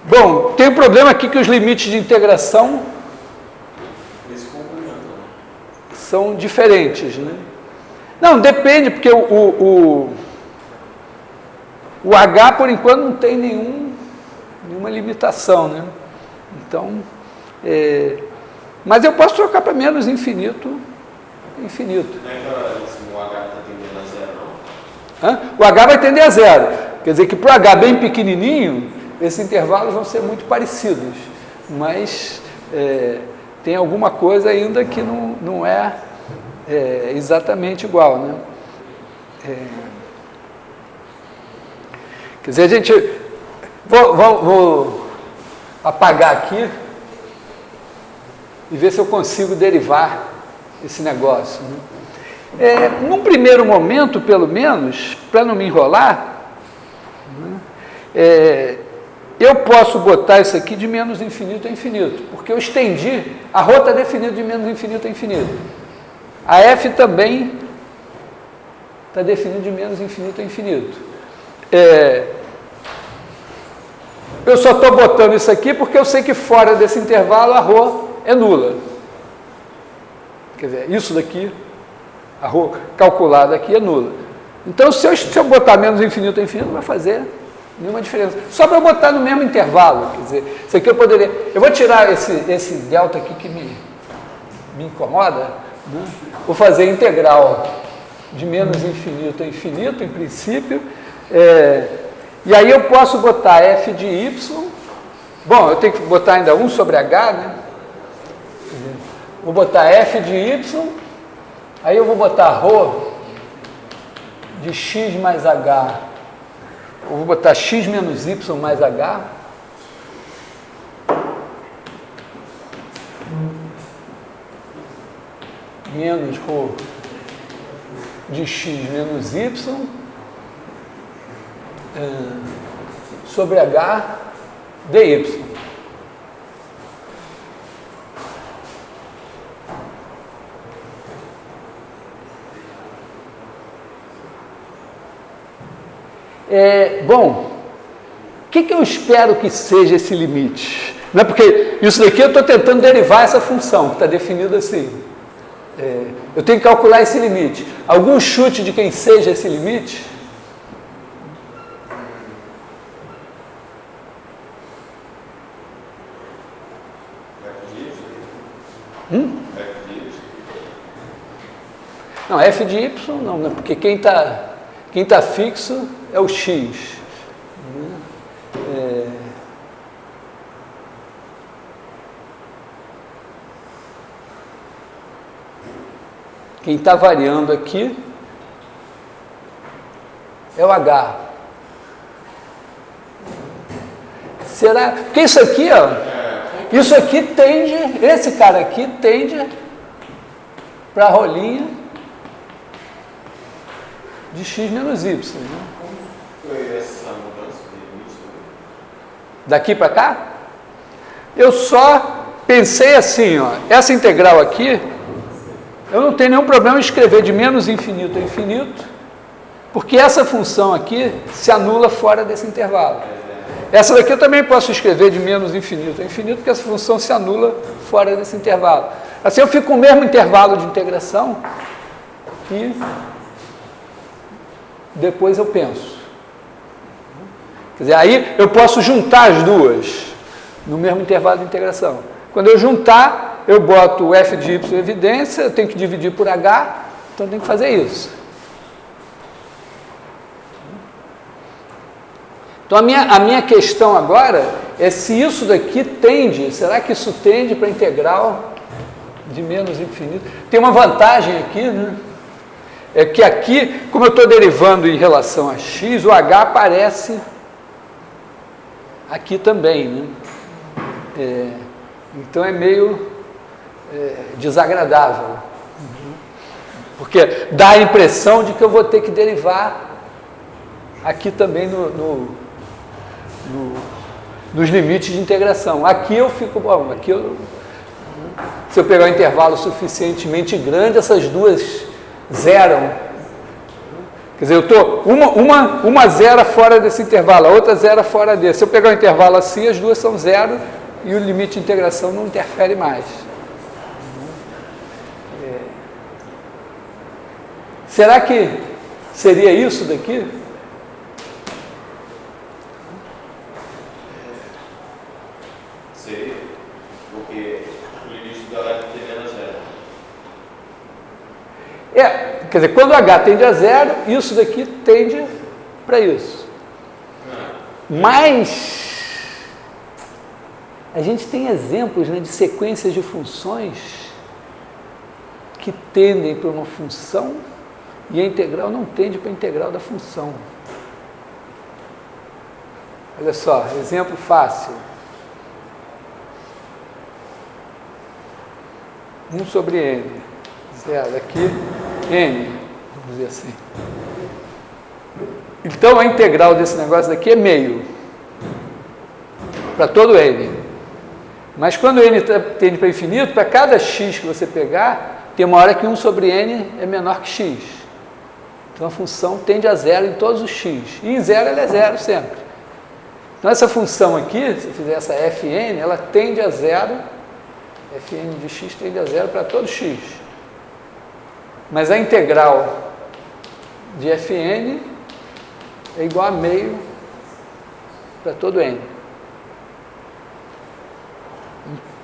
Bom, tem um problema aqui que os limites de integração são diferentes, né? Não, depende, porque o H, por enquanto, não tem nenhuma limitação, né? Então, mas eu posso trocar para menos infinito. Não é que o H está tendendo a zero, não? O H vai tender a zero. Quer dizer que para o H bem pequenininho, esses intervalos vão ser muito parecidos. Mas tem alguma coisa ainda que não é exatamente igual, né? Quer dizer, a gente... Vou apagar aqui e ver se eu consigo derivar esse negócio, né? Num primeiro momento, pelo menos, para não me enrolar, né, eu posso botar isso aqui de menos infinito a infinito, porque eu estendi, a ρ está definida de menos infinito a infinito. A f também está definida de menos infinito a infinito. Eu só estou botando isso aqui porque eu sei que fora desse intervalo a ρ é nula. Quer dizer, isso daqui, a ρ calculada aqui é nula. Então, se eu botar menos infinito a infinito, não vai fazer nenhuma diferença. Só para eu botar no mesmo intervalo. Quer dizer, isso aqui eu poderia... Eu vou tirar esse delta aqui que me incomoda, né? Vou fazer integral de menos infinito a infinito, em princípio. E aí eu posso botar f de y. Bom, eu tenho que botar ainda 1 sobre h, né? Vou botar f de y, aí eu vou botar ρ de x mais h, eu vou botar x menos y mais h, menos ρ de x menos y, sobre H dy. Bom, o que eu espero que seja esse limite? Não é porque isso daqui eu estou tentando derivar essa função, que está definida assim. Eu tenho que calcular esse limite. Algum chute de quem seja esse limite? Não, f de y não, né? Porque quem tá fixo é o x. Quem está variando aqui é o h. Será? Porque isso aqui, ó, isso aqui tende, esse cara aqui tende para a rolinha de x menos y. Né? Como foi essa mudança de limite? Daqui para cá? Eu só pensei assim, ó, essa integral aqui, eu não tenho nenhum problema em escrever de menos infinito a infinito, porque essa função aqui se anula fora desse intervalo. Essa daqui eu também posso escrever de menos infinito a infinito, porque essa função se anula fora desse intervalo. Assim eu fico com o mesmo intervalo de integração e depois eu penso. Quer dizer, aí eu posso juntar as duas no mesmo intervalo de integração. Quando eu juntar, eu boto o f de y em evidência, eu tenho que dividir por h, então eu tenho que fazer isso. Então a minha questão agora é se isso daqui tende, será que isso tende para a integral de menos infinito? Tem uma vantagem aqui, né? É que aqui, como eu estou derivando em relação a x, o h aparece aqui também, né? Então é meio desagradável, porque dá a impressão de que eu vou ter que derivar aqui também nos limites de integração. Aqui eu fico, bom, se eu pegar um intervalo suficientemente grande, essas duas zeram. Quer dizer, eu estou uma zera fora desse intervalo, a outra zera fora desse. Se eu pegar um intervalo assim, as duas são zero e o limite de integração não interfere mais. Será que seria isso daqui? Seria, porque o limite do h tende a zero. Quer dizer, quando h tende a zero, isso daqui tende para isso. Mas a gente tem exemplos, né, de sequências de funções que tendem para uma função e a integral não tende para a integral da função. Olha só, exemplo fácil. 1 sobre n. Zero aqui, n. Vamos dizer assim. Então, a integral desse negócio daqui é meio. Para todo n. Mas quando n tende para infinito, para cada x que você pegar, tem uma hora que 1 sobre n é menor que x. Então a função tende a zero em todos os x. E em zero ela é zero sempre. Então essa função aqui, se eu fizer essa fn, ela tende a zero. Fn de x tende a zero para todo x. Mas a integral de fn é igual a meio para todo n.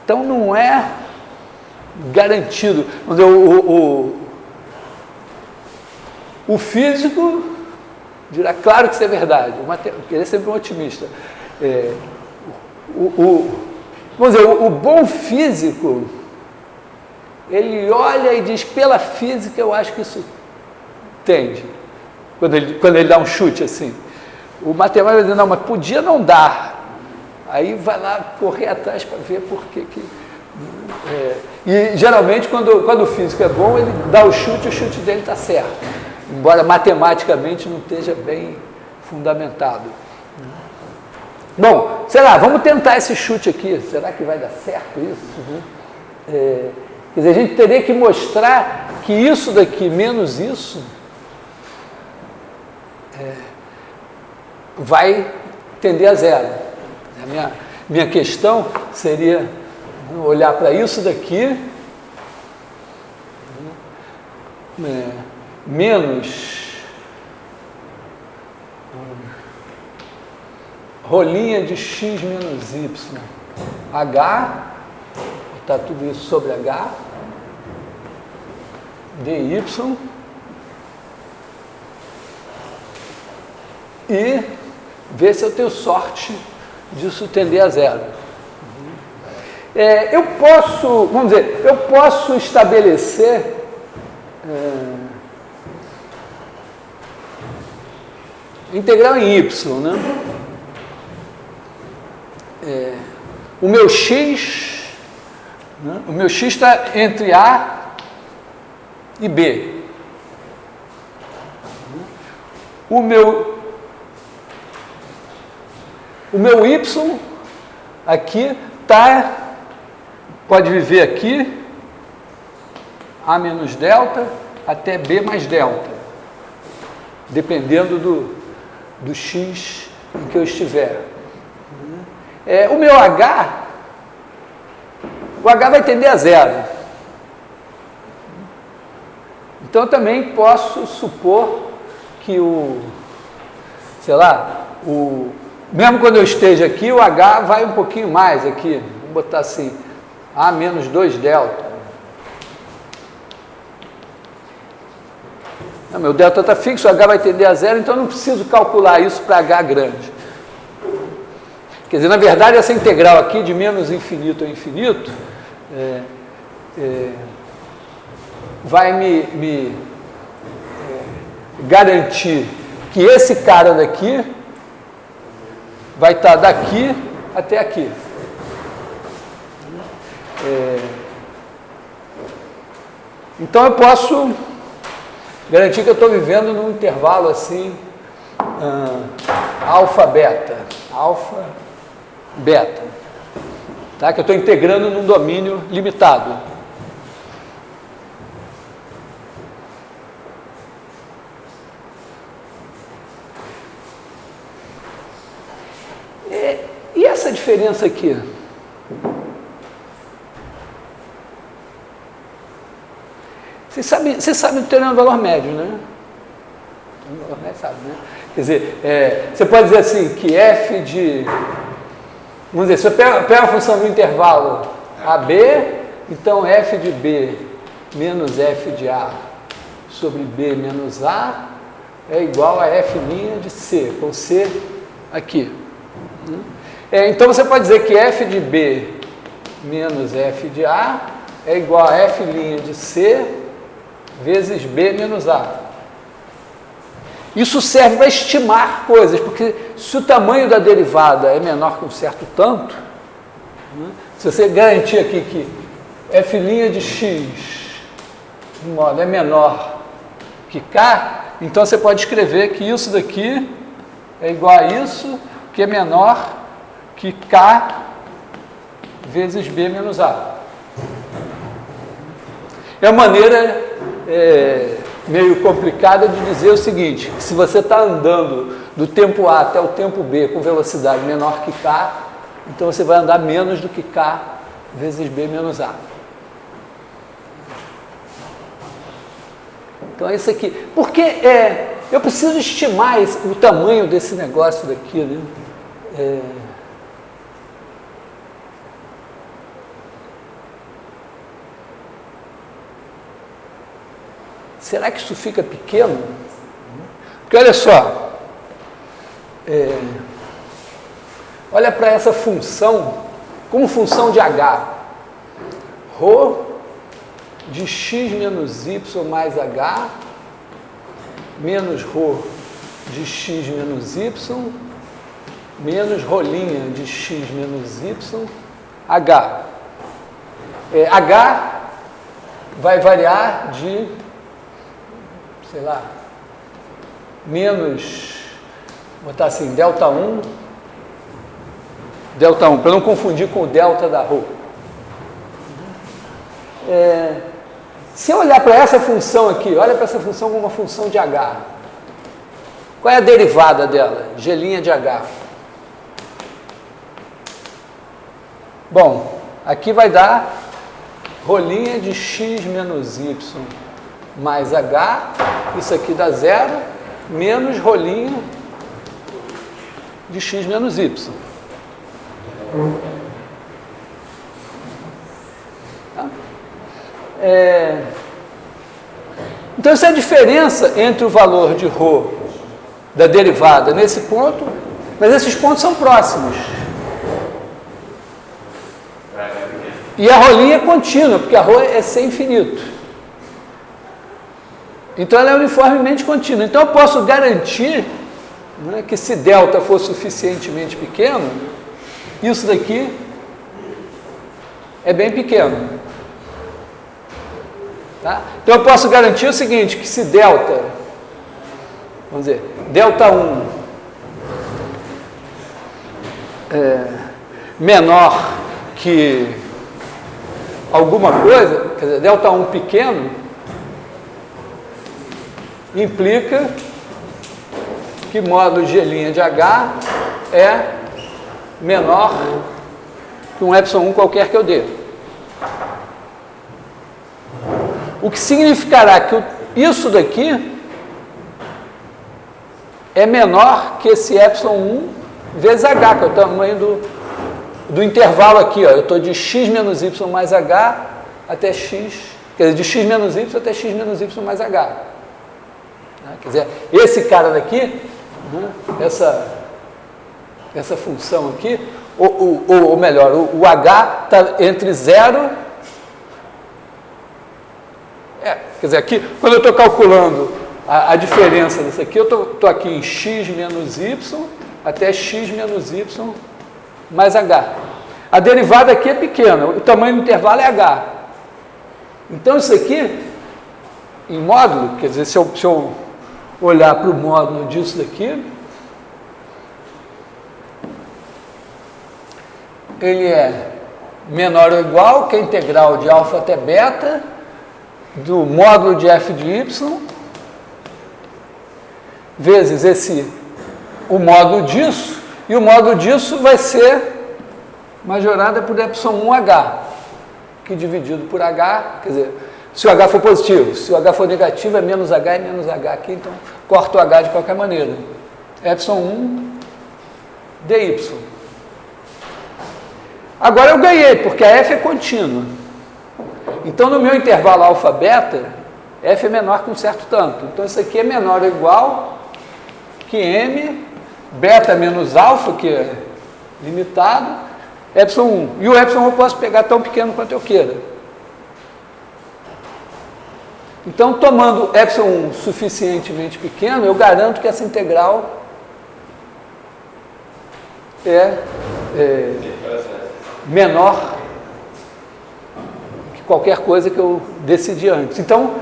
Então não é garantido. O físico dirá, claro que isso é verdade. Ele é sempre um otimista. Vamos dizer, o bom físico, ele olha e diz, pela física eu acho que isso tende. Quando ele dá um chute assim. O matemático vai dizer, não, mas podia não dar. Aí vai lá correr atrás para ver por que... E geralmente quando o físico é bom, ele dá o chute dele está certo. Embora matematicamente não esteja bem fundamentado. Bom, sei lá, vamos tentar esse chute aqui. Será que vai dar certo isso? Quer dizer, a gente teria que mostrar que isso daqui menos isso vai tender a zero. A minha questão seria olhar para isso daqui, menos rolinha de x menos y, h, botar tudo isso sobre h, dy, e ver se eu tenho sorte disso tender a zero. Eu posso, vamos dizer, eu posso estabelecer integral em y, né? O meu x, né? O meu x está entre A e B. O meu y aqui está, pode viver aqui, A menos delta até B mais delta, dependendo do x em que eu estiver. O meu h, o h vai tender a zero. Então eu também posso supor que mesmo quando eu esteja aqui, o h vai um pouquinho mais aqui. Vamos botar assim, A menos 2 delta. Não, meu delta está fixo, o h vai tender a zero, então eu não preciso calcular isso para h grande. Quer dizer, na verdade, essa integral aqui de menos infinito a infinito vai me garantir que esse cara daqui vai estar daqui até aqui. Então eu posso garantir que eu estou vivendo num intervalo assim, alfa, beta, tá? Que eu estou integrando num domínio limitado. E essa diferença aqui? Você sabe o teorema do valor médio, né? O valor médio sabe, né? Quer dizer, você pode dizer assim, que f de... Vamos dizer, se eu pego a função do intervalo AB, então f de B menos f de A sobre B menos A é igual a f' de C, com C aqui. Então você pode dizer que f de B menos f de A é igual a f' de C vezes B menos A. Isso serve para estimar coisas, porque se o tamanho da derivada é menor que um certo tanto, né, se você garantir aqui que f' de x de modo é menor que k, então você pode escrever que isso daqui é igual a isso, que é menor que k vezes B menos A. É uma maneira meio complicada de dizer o seguinte, que se você está andando do tempo A até o tempo B com velocidade menor que k, então você vai andar menos do que k vezes B menos A. Então é isso aqui. Porque eu preciso estimar o tamanho desse negócio daqui, né? Será que isso fica pequeno? Porque olha só, olha para essa função como função de h, ρ de x menos y mais h, menos ρ de x menos y, menos rolinha de x menos y, h. H vai variar de, sei lá, menos, vou botar assim, delta 1 Delta 1, para não confundir com o delta da ρ. Se eu olhar para essa função aqui, olha para essa função como uma função de H. Qual é a derivada dela? G' de H. Bom, aqui vai dar rolinha de x menos y mais H, isso aqui dá 0, menos rolinha de x menos y. Tá? Então, essa é a diferença entre o valor de ρ da derivada nesse ponto, mas esses pontos são próximos. E a rolinha é contínua, porque a ρ é C infinito. Então, ela é uniformemente contínua. Então, eu posso garantir, né, que se delta for suficientemente pequeno, isso daqui é bem pequeno. Tá? Então, eu posso garantir o seguinte, que se delta, vamos dizer, delta 1 menor que alguma coisa, quer dizer, delta 1 pequeno, implica que módulo G' de H é menor que um epsilon 1 qualquer que eu dê. O que significará que isso daqui é menor que esse epsilon 1 vezes H, que é o tamanho do intervalo aqui. Ó. Eu estou de x menos y mais H até x, quer dizer, de x menos y até x menos y mais H. Quer dizer, esse cara daqui, né, essa função aqui, ou melhor, o H está entre 0... quer dizer, aqui, quando eu estou calculando a diferença disso aqui, eu estou aqui em x menos y até x menos y mais H. A derivada aqui é pequena, o tamanho do intervalo é H. Então, isso aqui, em módulo, quer dizer, se eu olhar para o módulo disso daqui, ele é menor ou igual que a integral de alfa até beta do módulo de f de y vezes o módulo disso, e o módulo disso vai ser majorada por epsilon 1h, que dividido por h, quer dizer, se o h for positivo, se o h for negativo é menos h e menos h aqui, então corta o h de qualquer maneira. Epsilon 1 dy. Agora eu ganhei, porque a f é contínua. Então, no meu intervalo alfa-beta, f é menor que um certo tanto. Então, isso aqui é menor ou igual que m, beta menos alfa, que é limitado, epsilon 1. E o epsilon eu posso pegar tão pequeno quanto eu queira. Então, tomando epsilon 1 suficientemente pequeno, eu garanto que essa integral é menor que qualquer coisa que eu decidi antes. Então,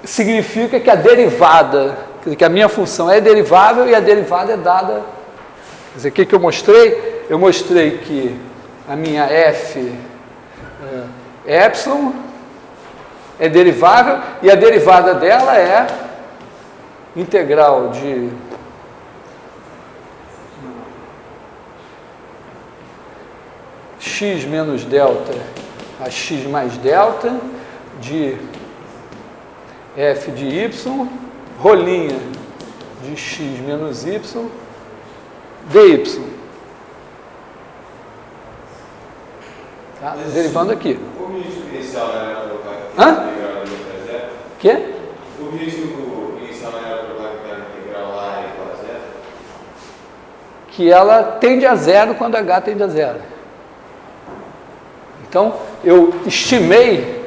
significa que a derivada, quer dizer, que a minha função é derivável e a derivada é dada. Quer dizer, o que eu mostrei? Eu mostrei que a minha f epsilon é derivável e a derivada dela é integral de x menos delta a x mais delta de f de y, rolinha de x menos y, dy. Tá? Derivando aqui. O objetivo inicial era colocar aqui Hã? a integral de zero? Quê? O objetivo inicial era colocar aqui a integral lá igual a zero? Que ela tende a zero quando h tende a zero. Então, eu estimei,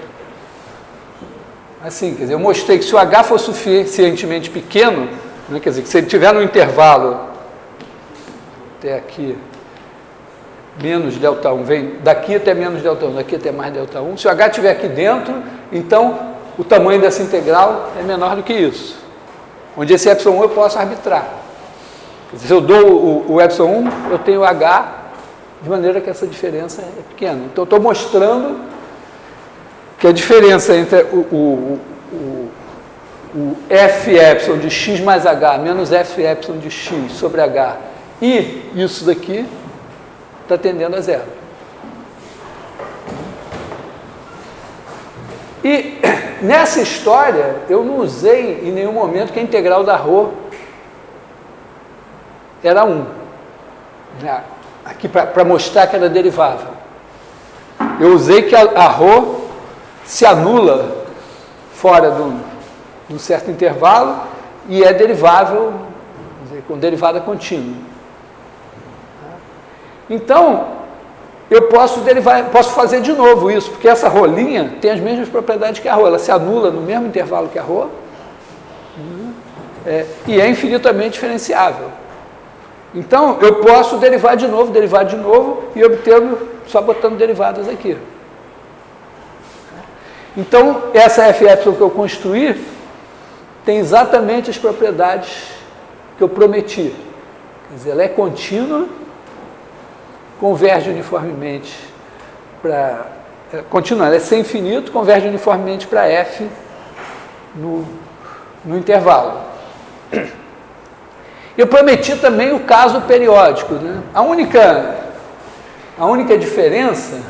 assim, quer dizer, eu mostrei que se o h for suficientemente pequeno, né, quer dizer, que se ele estiver no intervalo, até aqui, menos delta 1, vem daqui até menos delta 1, daqui até mais delta 1, se o h estiver aqui dentro, então o tamanho dessa integral é menor do que isso. Onde esse epsilon 1 eu posso arbitrar. Quer dizer, se eu dou o epsilon 1, eu tenho h de maneira que essa diferença é pequena. Então, estou mostrando que a diferença entre o f de x mais h menos f de x sobre h e isso daqui está tendendo a zero. E nessa história, eu não usei em nenhum momento que a integral da ρ era 1. Aqui para mostrar que era derivável. Eu usei que a ρ se anula fora de um certo intervalo e é derivável, com derivada contínua. Então, eu posso fazer de novo isso, porque essa rolinha tem as mesmas propriedades que a ρ, ela se anula no mesmo intervalo que a ρ e é infinitamente diferenciável. Então, eu posso derivar de novo e obtendo, só botando derivadas aqui. Então, essa f que eu construí tem exatamente as propriedades que eu prometi. Quer dizer, ela é contínua, converge uniformemente para... Contínua, ela é sem infinito, converge uniformemente para f no intervalo. Eu prometi também o caso periódico, né? A única diferença,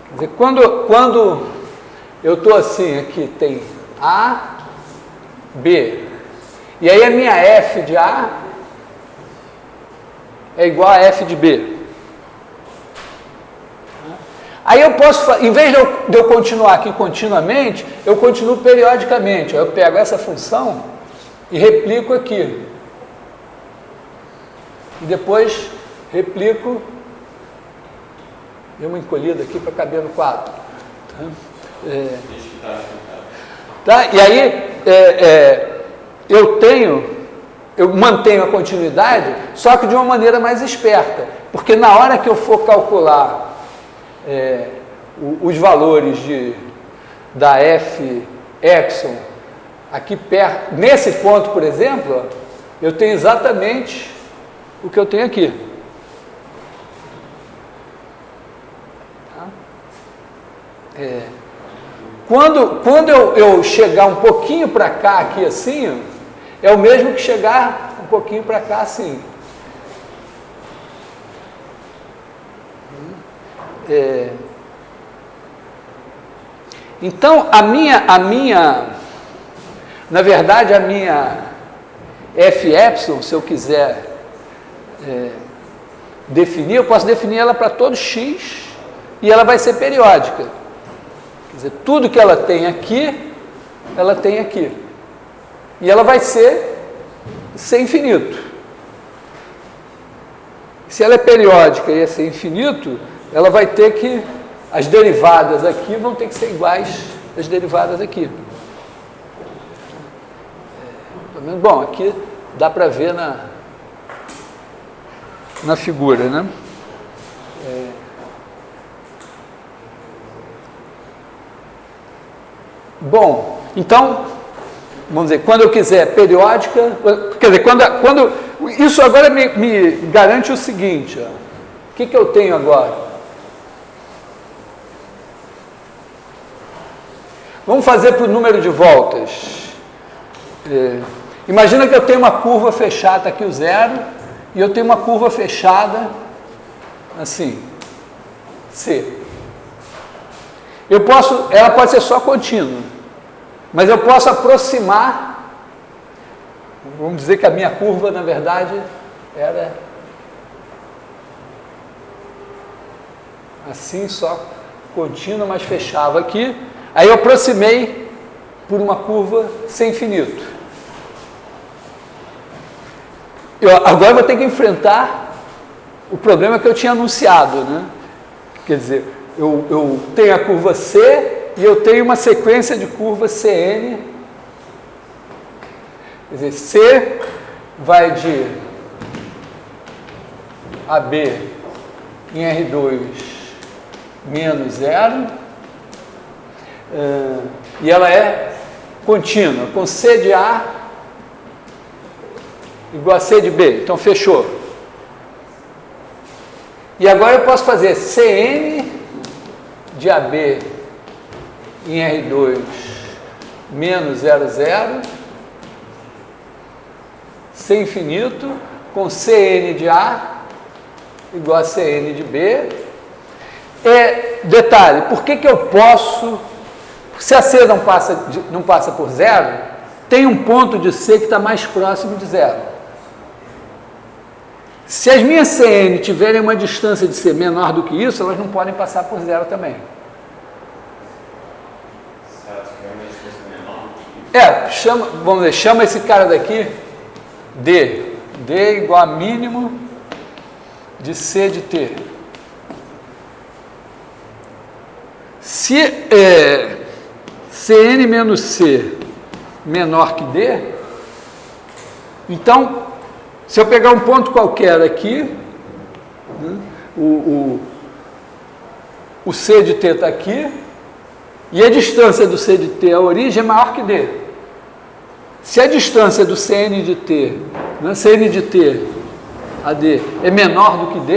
quer dizer, quando eu estou assim, aqui tem A, B, e aí a minha f de A é igual a f de B. Aí eu posso, em vez de eu continuar aqui continuamente, eu continuo periodicamente. Eu pego essa função e replico aqui. E depois replico, dei uma encolhida aqui para caber no quadro. Tá? E aí eu mantenho a continuidade, só que de uma maneira mais esperta. Porque na hora que eu for calcular os valores da f epsilon aqui perto, nesse ponto, por exemplo, eu tenho exatamente o que eu tenho aqui. Tá? Quando eu chegar um pouquinho para cá, aqui assim, é o mesmo que chegar um pouquinho para cá assim. Então, na verdade, a minha f epsilon, se eu quiser definir, eu posso definir ela para todo x e ela vai ser periódica. Quer dizer, tudo que ela tem aqui, ela tem aqui. E ela vai ser infinito. Se ela é periódica e é ser infinito, ela vai ter que, as derivadas aqui vão ter que ser iguais às derivadas aqui. Bom, aqui dá para ver na figura, né? Bom, então, vamos dizer, quando eu quiser periódica, quer dizer, quando isso agora me garante o seguinte, ó, o que eu tenho agora? Vamos fazer para o número de voltas. Imagina que eu tenho uma curva fechada, está aqui o zero, e eu tenho uma curva fechada, assim, C. Ela pode ser só contínua, mas eu posso aproximar, vamos dizer que a minha curva, na verdade, era assim, só contínua, mas fechava aqui. Aí eu aproximei por uma curva sem infinito. Agora eu vou ter que enfrentar o problema que eu tinha anunciado, né? Quer dizer, eu tenho a curva C e eu tenho uma sequência de curvas CN. Quer dizer, C vai de AB em R2 menos 0, e ela é contínua, com C de A igual a C de B. Então, fechou. E agora eu posso fazer Cn de AB em R2 menos 0, 0, C infinito, com Cn de A igual a Cn de B. E, detalhe, por que que eu posso, se a C não passa por 0, tem um ponto de C que está mais próximo de 0. Se as minhas Cn tiverem uma distância de C menor do que isso, elas não podem passar por 0 também. Vamos ver, chama esse cara daqui D. D igual a mínimo de C de T. Se Cn menos C menor que D, então, se eu pegar um ponto qualquer aqui, né, o C de T está aqui, e a distância do C de T à origem é maior que D. Se a distância do Cn de T, né, Cn de T a D, é menor do que D,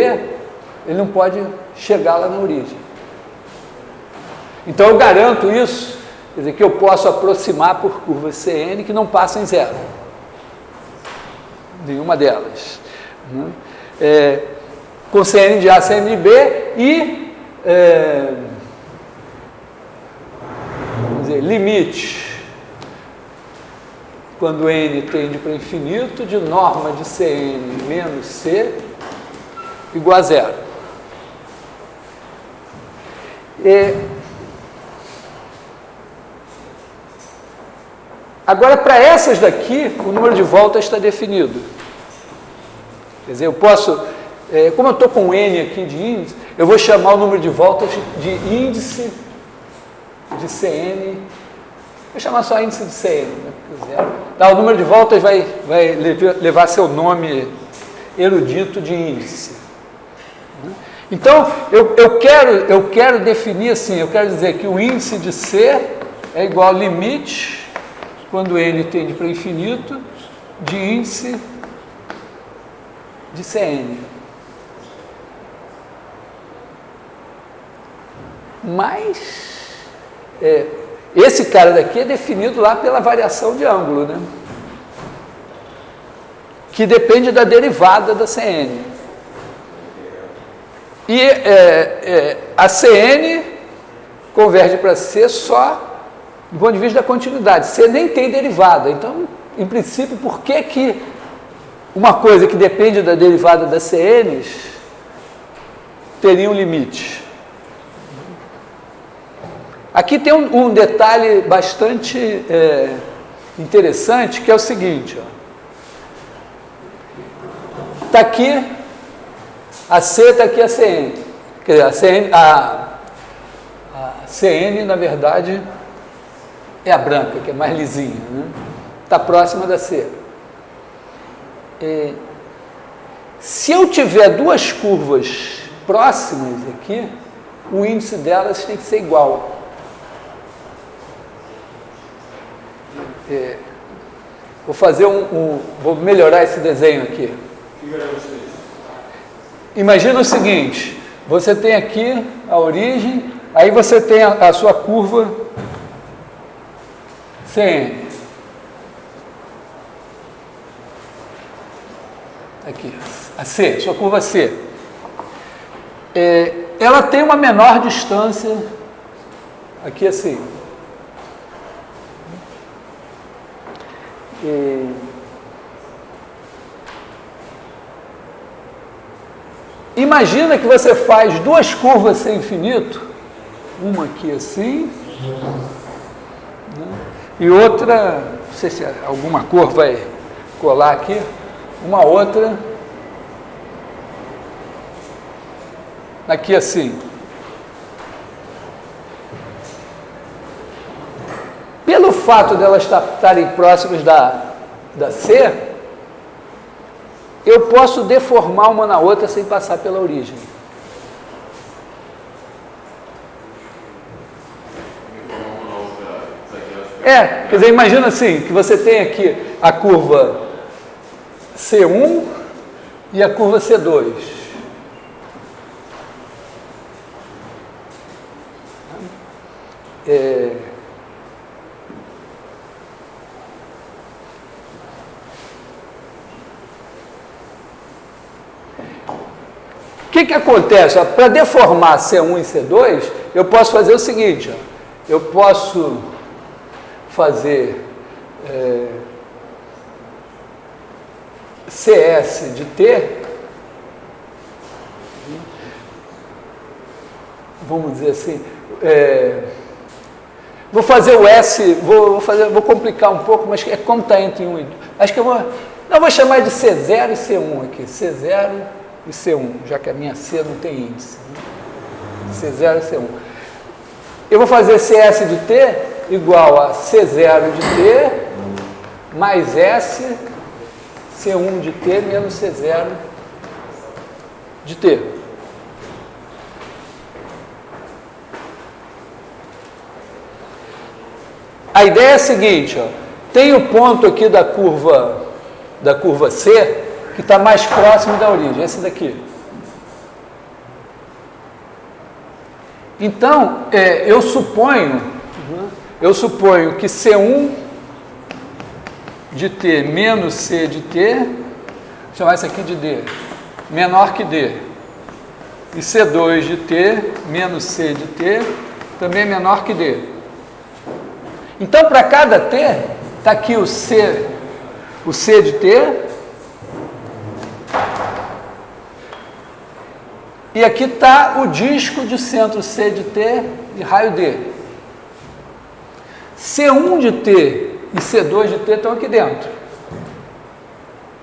ele não pode chegar lá na origem. Então eu garanto isso, quer dizer, que eu posso aproximar por curvas Cn que não passam em 0. Nenhuma delas. Né? Com Cn de A, Cn de B e vamos dizer, limite quando n tende para infinito de norma de Cn menos C igual a 0. Agora, para essas daqui, o número de voltas está definido. Quer dizer, eu posso, como eu estou com n aqui de índice, eu vou chamar o número de voltas de índice de Cn. Vou chamar só índice de Cn, né? Tá, o número de voltas vai levar seu nome erudito de índice. Então, eu quero definir assim, eu quero dizer que o índice de C é igual ao limite, quando n tende para infinito, de índice de Cn. Mas, esse cara daqui é definido lá pela variação de ângulo, né? Que depende da derivada da Cn. E a Cn converge para C só do ponto de vista da continuidade. C nem tem derivada. Então, em princípio, por que uma coisa que depende da derivada das Cn's teria um limite? Aqui tem um detalhe bastante interessante, que é o seguinte. Está aqui a C, está aqui a Cn. Quer dizer, a Cn, na verdade, é a branca, que é mais lisinha, né? Está próxima da C. Se eu tiver duas curvas próximas aqui, o índice delas tem que ser igual. Vou melhorar esse desenho aqui. Imagina o seguinte, você tem aqui a origem, aí você tem a sua curva Cn. Aqui, a C, sua curva C. Ela tem uma menor distância, aqui assim. Imagina que você faz duas curvas sem infinito, uma aqui assim, né? E outra, não sei se alguma cor vai colar aqui, uma outra aqui assim. Pelo fato de elas estarem próximas da C, eu posso deformar uma na outra sem passar pela origem. Quer dizer, imagina assim, que você tem aqui a curva C1 e a curva C2. O que acontece? Para deformar C1 e C2, eu posso fazer o seguinte, ó. Eu posso fazer CS de T, vamos dizer assim, vou fazer o S, vou complicar um pouco, mas é como está entre 1 e 2. Acho que eu vou chamar de C0 e C1 aqui, C0 e C1, já que a minha C não tem índice. C0 e C1. Eu vou fazer CS de T igual a C0 de T mais S C1 de T menos C0 de T. A ideia é a seguinte, ó, tem o ponto aqui da curva C que está mais próximo da origem, esse daqui. Então, eu suponho que C1 de T menos C de T, vou chamar isso aqui de D, menor que D. E C2 de T menos C de T também é menor que D. Então, para cada T, está aqui o C de T, e aqui está o disco de centro C de T e raio D. C1 de T e C2 de T estão aqui dentro.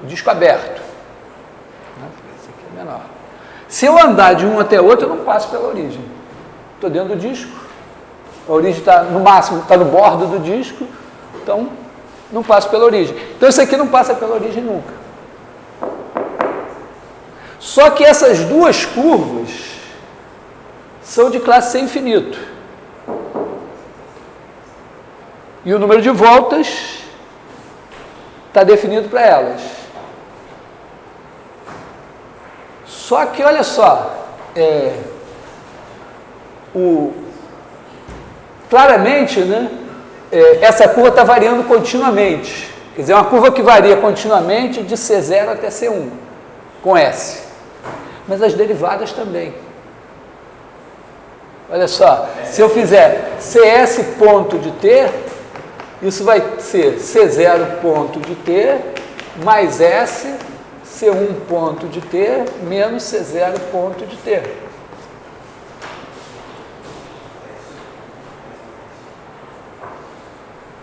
O disco aberto. Esse aqui é menor. Se eu andar de um até outro, eu não passo pela origem. Estou dentro do disco. A origem está, no máximo, está no bordo do disco. Então, não passo pela origem. Então, isso aqui não passa pela origem nunca. Só que essas duas curvas são de classe C infinito. E o número de voltas está definido para elas. Só que, olha só, claramente, né, essa curva está variando continuamente. Quer dizer, é uma curva que varia continuamente de C0 até C1, com S. Mas as derivadas também. Olha só, se eu fizer CS ponto de T, isso vai ser C0 ponto de T mais S, C1 ponto de T menos C0 ponto de T.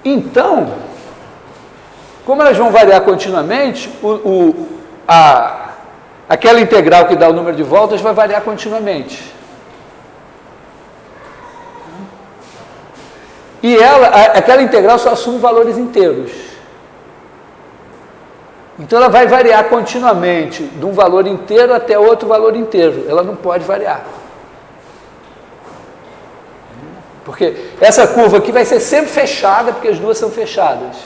Então, como elas vão variar continuamente, aquela integral que dá o número de voltas vai variar continuamente. E aquela integral só assume valores inteiros. Então ela vai variar continuamente de um valor inteiro até outro valor inteiro. Ela não pode variar. Porque essa curva aqui vai ser sempre fechada, porque as duas são fechadas.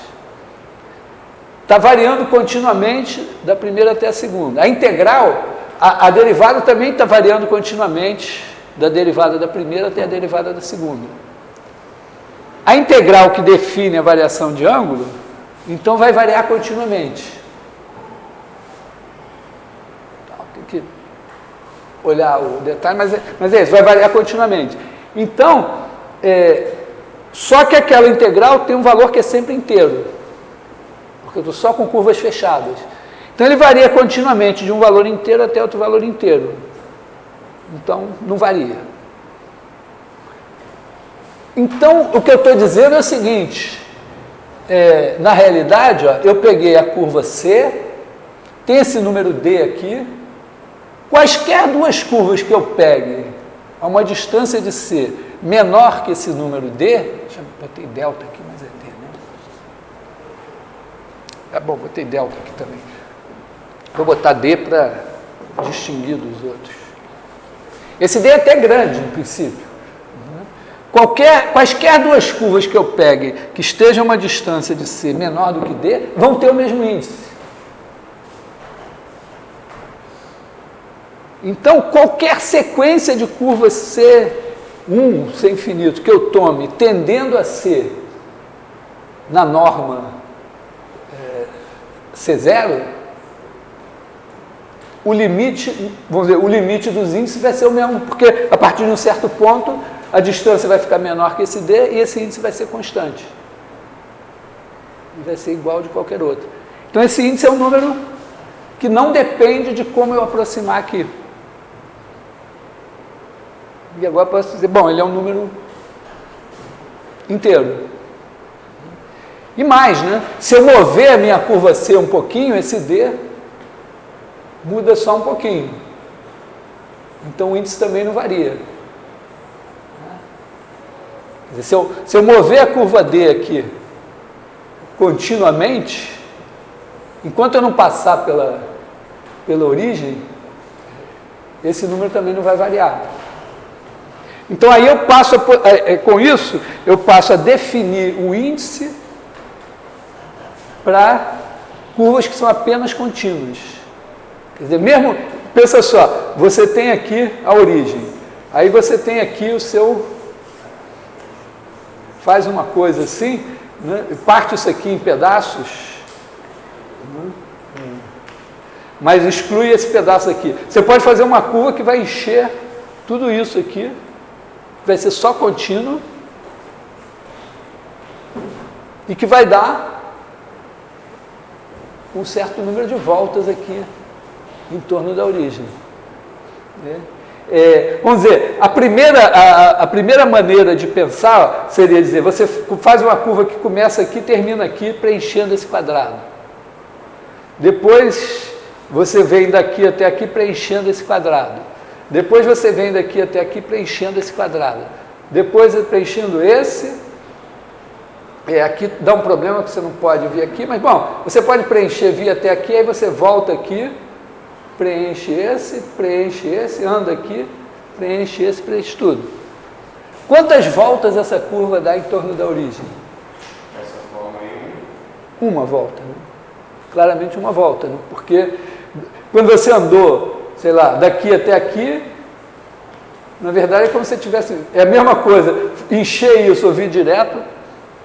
Está variando continuamente da primeira até a segunda. A integral, a derivada também está variando continuamente da derivada da primeira até a derivada da segunda. A integral que define a variação de ângulo, então vai variar continuamente. Então, tem que olhar o detalhe, mas é isso, vai variar continuamente. Então, só que aquela integral tem um valor que é sempre inteiro, porque eu estou só com curvas fechadas. Então, ele varia continuamente de um valor inteiro até outro valor inteiro. Então, não varia. Então, o que eu estou dizendo é o seguinte, na realidade, ó, eu peguei a curva C, tem esse número D aqui, quaisquer duas curvas que eu pegue a uma distância de C menor que esse número D, botei delta aqui, mas é D, né? Tá bom, botei delta aqui também. Vou botar D para distinguir dos outros. Esse D é até grande, no princípio. Quaisquer duas curvas que eu pegue que estejam a uma distância de C menor do que D, vão ter o mesmo índice. Então, qualquer sequência de curvas C1, C infinito, que eu tome tendendo a ser na norma C0, o limite, vamos dizer, o limite dos índices vai ser o mesmo, porque a partir de um certo ponto a distância vai ficar menor que esse D e esse índice vai ser constante. E vai ser igual de qualquer outro. Então esse índice é um número que não depende de como eu aproximar aqui. E agora eu posso dizer, bom, ele é um número inteiro. E mais, né? Se eu mover a minha curva C um pouquinho, esse D muda só um pouquinho. Então o índice também não varia. Quer dizer, se eu mover a curva D aqui continuamente, enquanto eu não passar pela origem, esse número também não vai variar. Então aí eu passo, com isso, eu passo a definir o índice para curvas que são apenas contínuas. Quer dizer, mesmo, pensa só, você tem aqui a origem, aí você tem aqui o seu, faz uma coisa assim, né, parte isso aqui em pedaços, mas exclui esse pedaço aqui. Você pode fazer uma curva que vai encher tudo isso aqui, vai ser só contínuo, e que vai dar um certo número de voltas aqui em torno da origem. Vamos dizer, a primeira maneira de pensar seria dizer, você faz uma curva que começa aqui e termina aqui, preenchendo esse quadrado. Depois, você vem daqui até aqui preenchendo esse quadrado. Depois você vem daqui até aqui preenchendo esse quadrado. Depois preenchendo esse. Aqui dá um problema que você não pode vir aqui, mas bom, você pode preencher, vir até aqui, aí você volta aqui, preenche esse, anda aqui, preenche esse, preenche tudo. Quantas voltas essa curva dá em torno da origem? Essa forma aí, uma volta, né? Claramente uma volta, né? Porque quando você andou, sei lá, daqui até aqui, na verdade é como se você tivesse, é a mesma coisa, encher isso ou vir direto,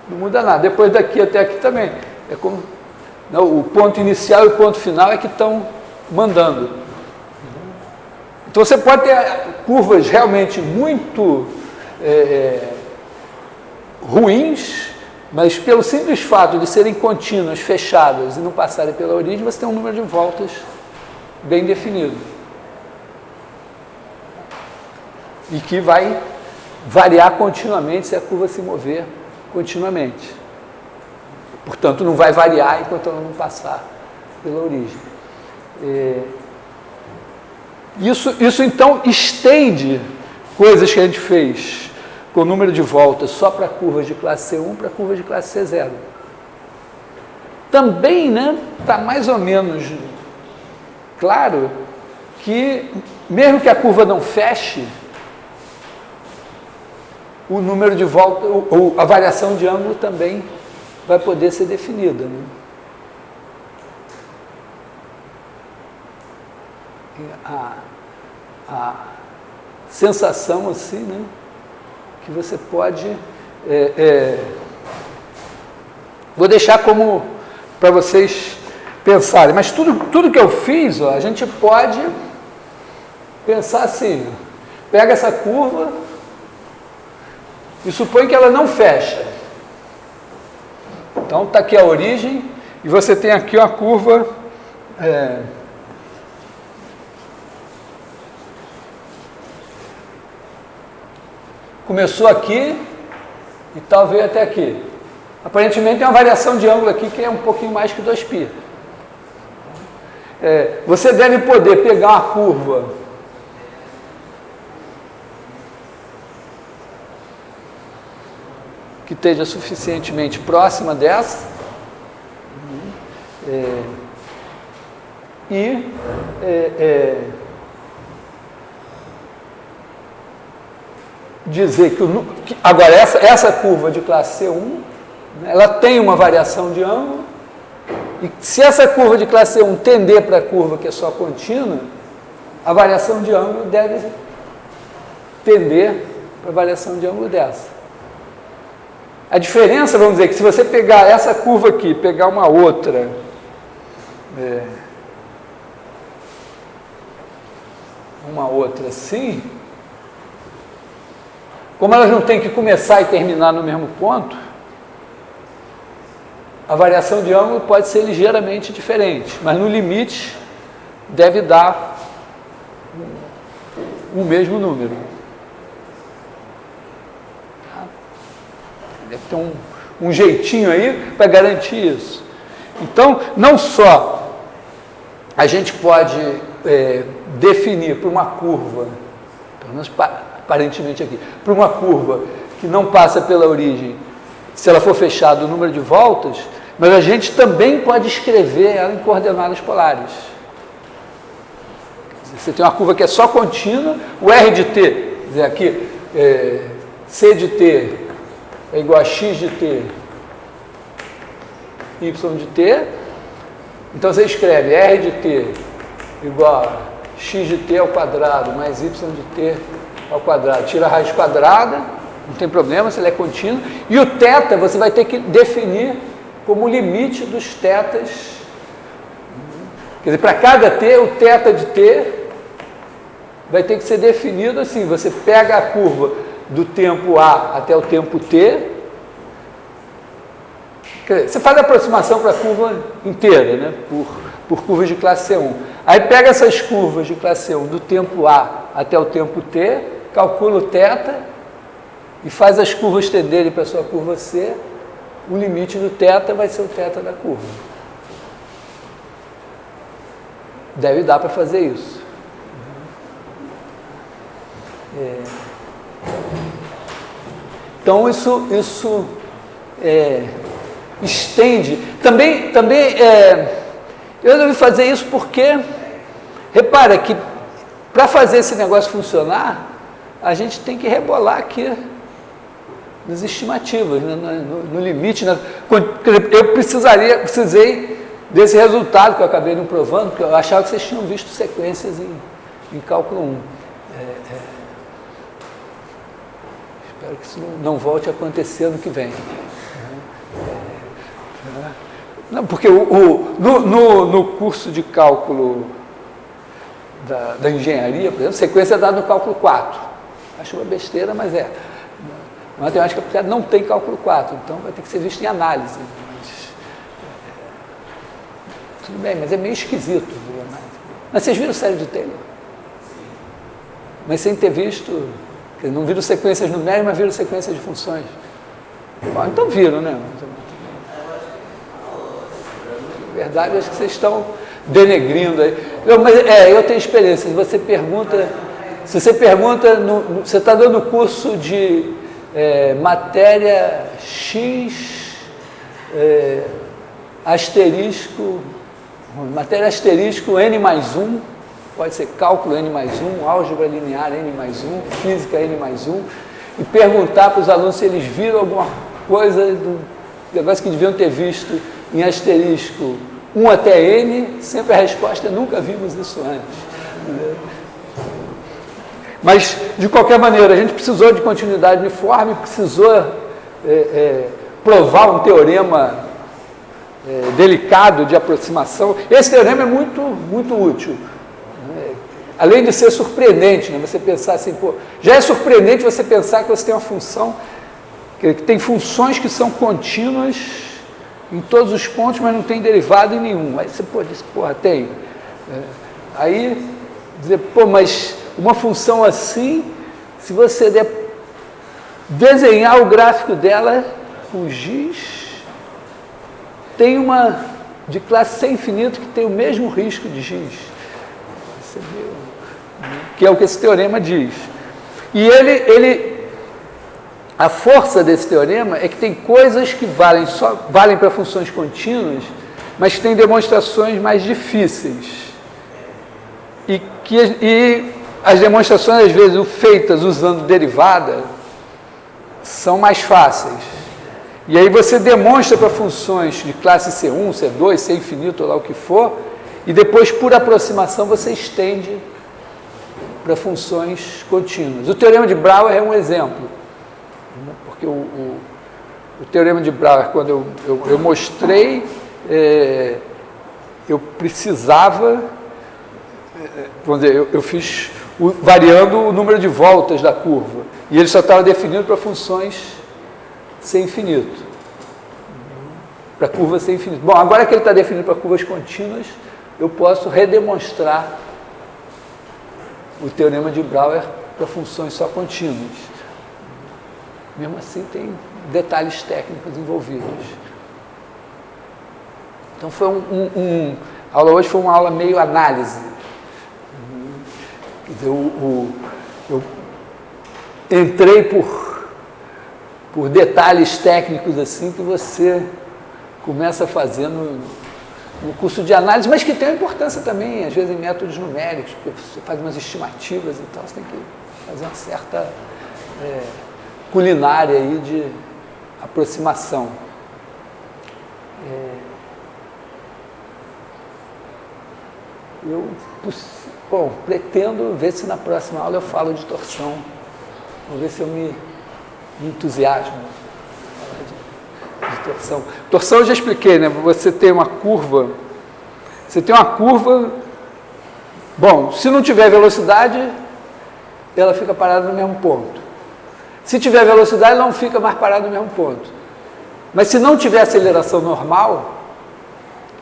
não muda nada. Depois daqui até aqui também, é como, não, o ponto inicial e o ponto final é que estão mandando. Então você pode ter curvas realmente muito ruins, mas pelo simples fato de serem contínuas, fechadas e não passarem pela origem, você tem um número de voltas bem definido. E que vai variar continuamente se a curva se mover continuamente. Portanto, não vai variar enquanto ela não passar pela origem. Isso então estende coisas que a gente fez com o número de voltas só para curvas de classe C1 para curvas de classe C0. Também, né, está mais ou menos claro que, mesmo que a curva não feche, o número de volta, ou a variação de ângulo também vai poder ser definida, né? A sensação assim, né, que você pode, vou deixar como para vocês pensarem, mas tudo que eu fiz, ó, a gente pode pensar assim, pega essa curva e supõe que ela não fecha. Então está aqui a origem e você tem aqui uma curva começou aqui e tal veio até aqui. Aparentemente tem uma variação de ângulo aqui que é um pouquinho mais que 2π. Você deve poder pegar uma curva que esteja suficientemente próxima dessa dizer que agora essa curva de classe C1, né, ela tem uma variação de ângulo, e se essa curva de classe C1 tender para a curva que é só contínua, a variação de ângulo deve tender para a variação de ângulo dessa. A diferença, vamos dizer, que se você pegar essa curva aqui, pegar uma outra, assim, como elas não têm que começar e terminar no mesmo ponto, a variação de ângulo pode ser ligeiramente diferente, mas no limite deve dar o mesmo número. Deve ter um jeitinho aí para garantir isso. Então, não só a gente pode definir para uma curva, pelo menos aparentemente aqui, para uma curva que não passa pela origem, se ela for fechada o número de voltas, mas a gente também pode escrever ela em coordenadas polares. Você tem uma curva que é só contínua, o R de t, quer dizer, aqui, C de t é igual a x de t, y de t, então você escreve R de t igual a x de t ao quadrado mais y de t ao quadrado, tira a raiz quadrada, não tem problema se ela é contínua, e o θ você vai ter que definir como limite dos θs, quer dizer, para cada t, o θ de t vai ter que ser definido assim, você pega a curva do tempo A até o tempo t, quer dizer, você faz a aproximação para a curva inteira, né, por curvas de classe C1. Aí pega essas curvas de classe C1 do tempo A até o tempo t, calcula o θ e faz as curvas tenderem para a sua curva C, o limite do θ vai ser o θ da curva. Deve dar para fazer isso. Então, isso estende. Também eu resolvi fazer isso porque, repara que para fazer esse negócio funcionar, a gente tem que rebolar aqui nas estimativas, né, no limite. Eu precisei desse resultado que eu acabei não provando, porque eu achava que vocês tinham visto sequências em cálculo 1. Espero que isso não volte a acontecer ano que vem. Não, porque no curso de cálculo da engenharia, por exemplo, sequência é dada no cálculo 4. Acho uma besteira, mas é. A matemática aplicada não tem cálculo 4, então vai ter que ser visto em análise. Tudo bem, mas é meio esquisito. Mas vocês viram série de Taylor? Mas sem ter visto, não viram sequências numéricas, mas viram sequências de funções. Bom, então viram, né? Na verdade, acho que vocês estão denegrindo aí. Eu tenho experiência. Se você pergunta, você está dando curso de matéria X, matéria asterisco N mais 1, pode ser cálculo N mais 1, álgebra linear N mais 1, física N mais 1, e perguntar para os alunos se eles viram alguma coisa do negócio que deviam ter visto em asterisco 1 até N, sempre a resposta é nunca vimos isso antes. Mas, de qualquer maneira, a gente precisou de continuidade uniforme, precisou provar um teorema delicado de aproximação. Esse teorema é muito, muito útil. Além de ser surpreendente, né? Você pensar assim, já é surpreendente você pensar que você tem uma função, que tem funções que são contínuas em todos os pontos, mas não tem derivado em nenhum. Aí você diz, tem. Aí, dizer, mas uma função assim, se você desenhar o gráfico dela com giz, tem uma de classe C infinito que tem o mesmo risco de giz. Você viu? Que é o que esse teorema diz. E a força desse teorema é que tem coisas que valem para funções contínuas, mas que têm demonstrações mais difíceis. E as demonstrações, às vezes, feitas usando derivada, são mais fáceis. E aí você demonstra para funções de classe C1, C2, C infinito, ou lá o que for, e depois, por aproximação, você estende para funções contínuas. O teorema de Brouwer é um exemplo, porque o teorema de Brouwer, quando eu mostrei, eu precisava, vamos dizer, eu fiz variando o número de voltas da curva, e ele só estava definido para funções sem infinito, para curvas sem infinito. Bom, agora que ele está definido para curvas contínuas, eu posso redemonstrar o teorema de Brouwer para funções só contínuas. Mesmo assim, tem detalhes técnicos envolvidos. Então, foi a aula hoje foi uma aula meio análise. Quer dizer, eu entrei por detalhes técnicos assim que você começa a fazer no curso de análise, mas que tem uma importância também, às vezes, em métodos numéricos, porque você faz umas estimativas e tal, você tem que fazer uma certa culinária aí de aproximação. Pretendo ver se na próxima aula eu falo de torção. Vou ver se eu me entusiasmo de torção. Torção eu já expliquei, né? Você tem uma curva. Bom, se não tiver velocidade, ela fica parada no mesmo ponto. Se tiver velocidade, ela não fica mais parada no mesmo ponto. Mas se não tiver aceleração normal,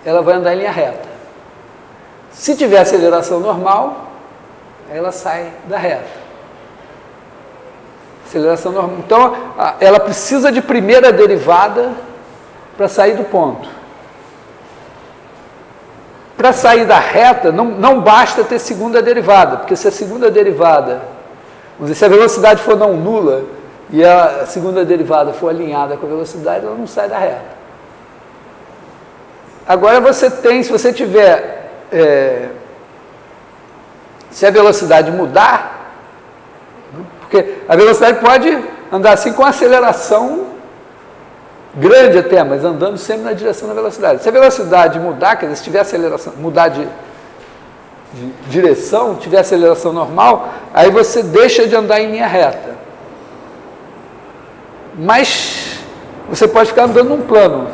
ela vai andar em linha reta. Se tiver aceleração normal, ela sai da reta. Aceleração normal. Então, ela precisa de primeira derivada para sair do ponto. Para sair da reta, não basta ter segunda derivada, porque se a segunda derivada, vamos dizer, se a velocidade for não nula e a segunda derivada for alinhada com a velocidade, ela não sai da reta. Agora você tem, se você tiver, se a velocidade mudar, porque a velocidade pode andar assim com aceleração grande até, mas andando sempre na direção da velocidade. Se a velocidade mudar, quer dizer, se tiver aceleração, mudar de direção, tiver aceleração normal, aí você deixa de andar em linha reta. Mas você pode ficar andando num plano.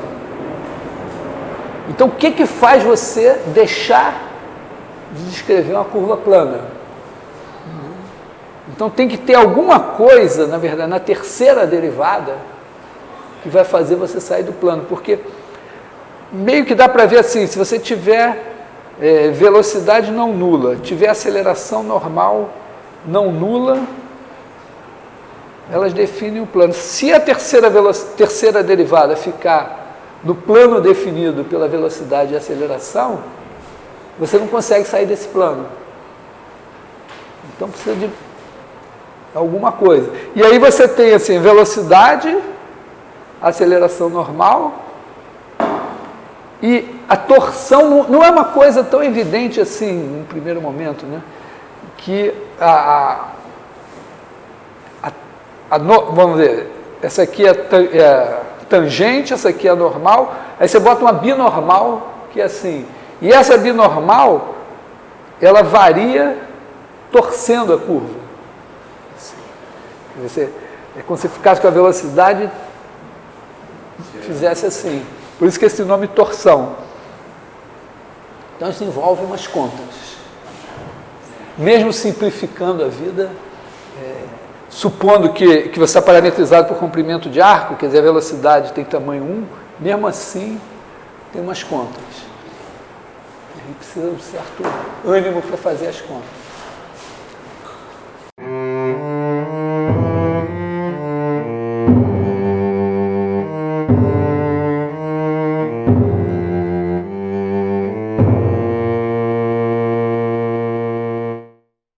Então, o que faz você deixar de descrever uma curva plana? Então, tem que ter alguma coisa, na verdade, na terceira derivada, que vai fazer você sair do plano. Porque meio que dá para ver assim, se você tiver velocidade não nula, tiver aceleração normal não nula, elas definem o plano. Se a terceira derivada ficar no plano definido pela velocidade e aceleração, você não consegue sair desse plano. Então precisa de alguma coisa. E aí você tem assim, velocidade, aceleração normal, e a torção não é uma coisa tão evidente assim, no primeiro momento, né? Que vamos ver, essa aqui é tangente, essa aqui é a normal, aí você bota uma binormal, que é assim, e essa binormal, ela varia torcendo a curva. Assim, é como se ficasse com a velocidade, fizesse assim. Por isso que esse nome torção. Então isso envolve umas contas. Mesmo simplificando a vida, supondo que você está parametrizado por comprimento de arco, quer dizer, a velocidade tem tamanho 1, mesmo assim tem umas contas. A gente precisa de um certo ânimo para fazer as contas.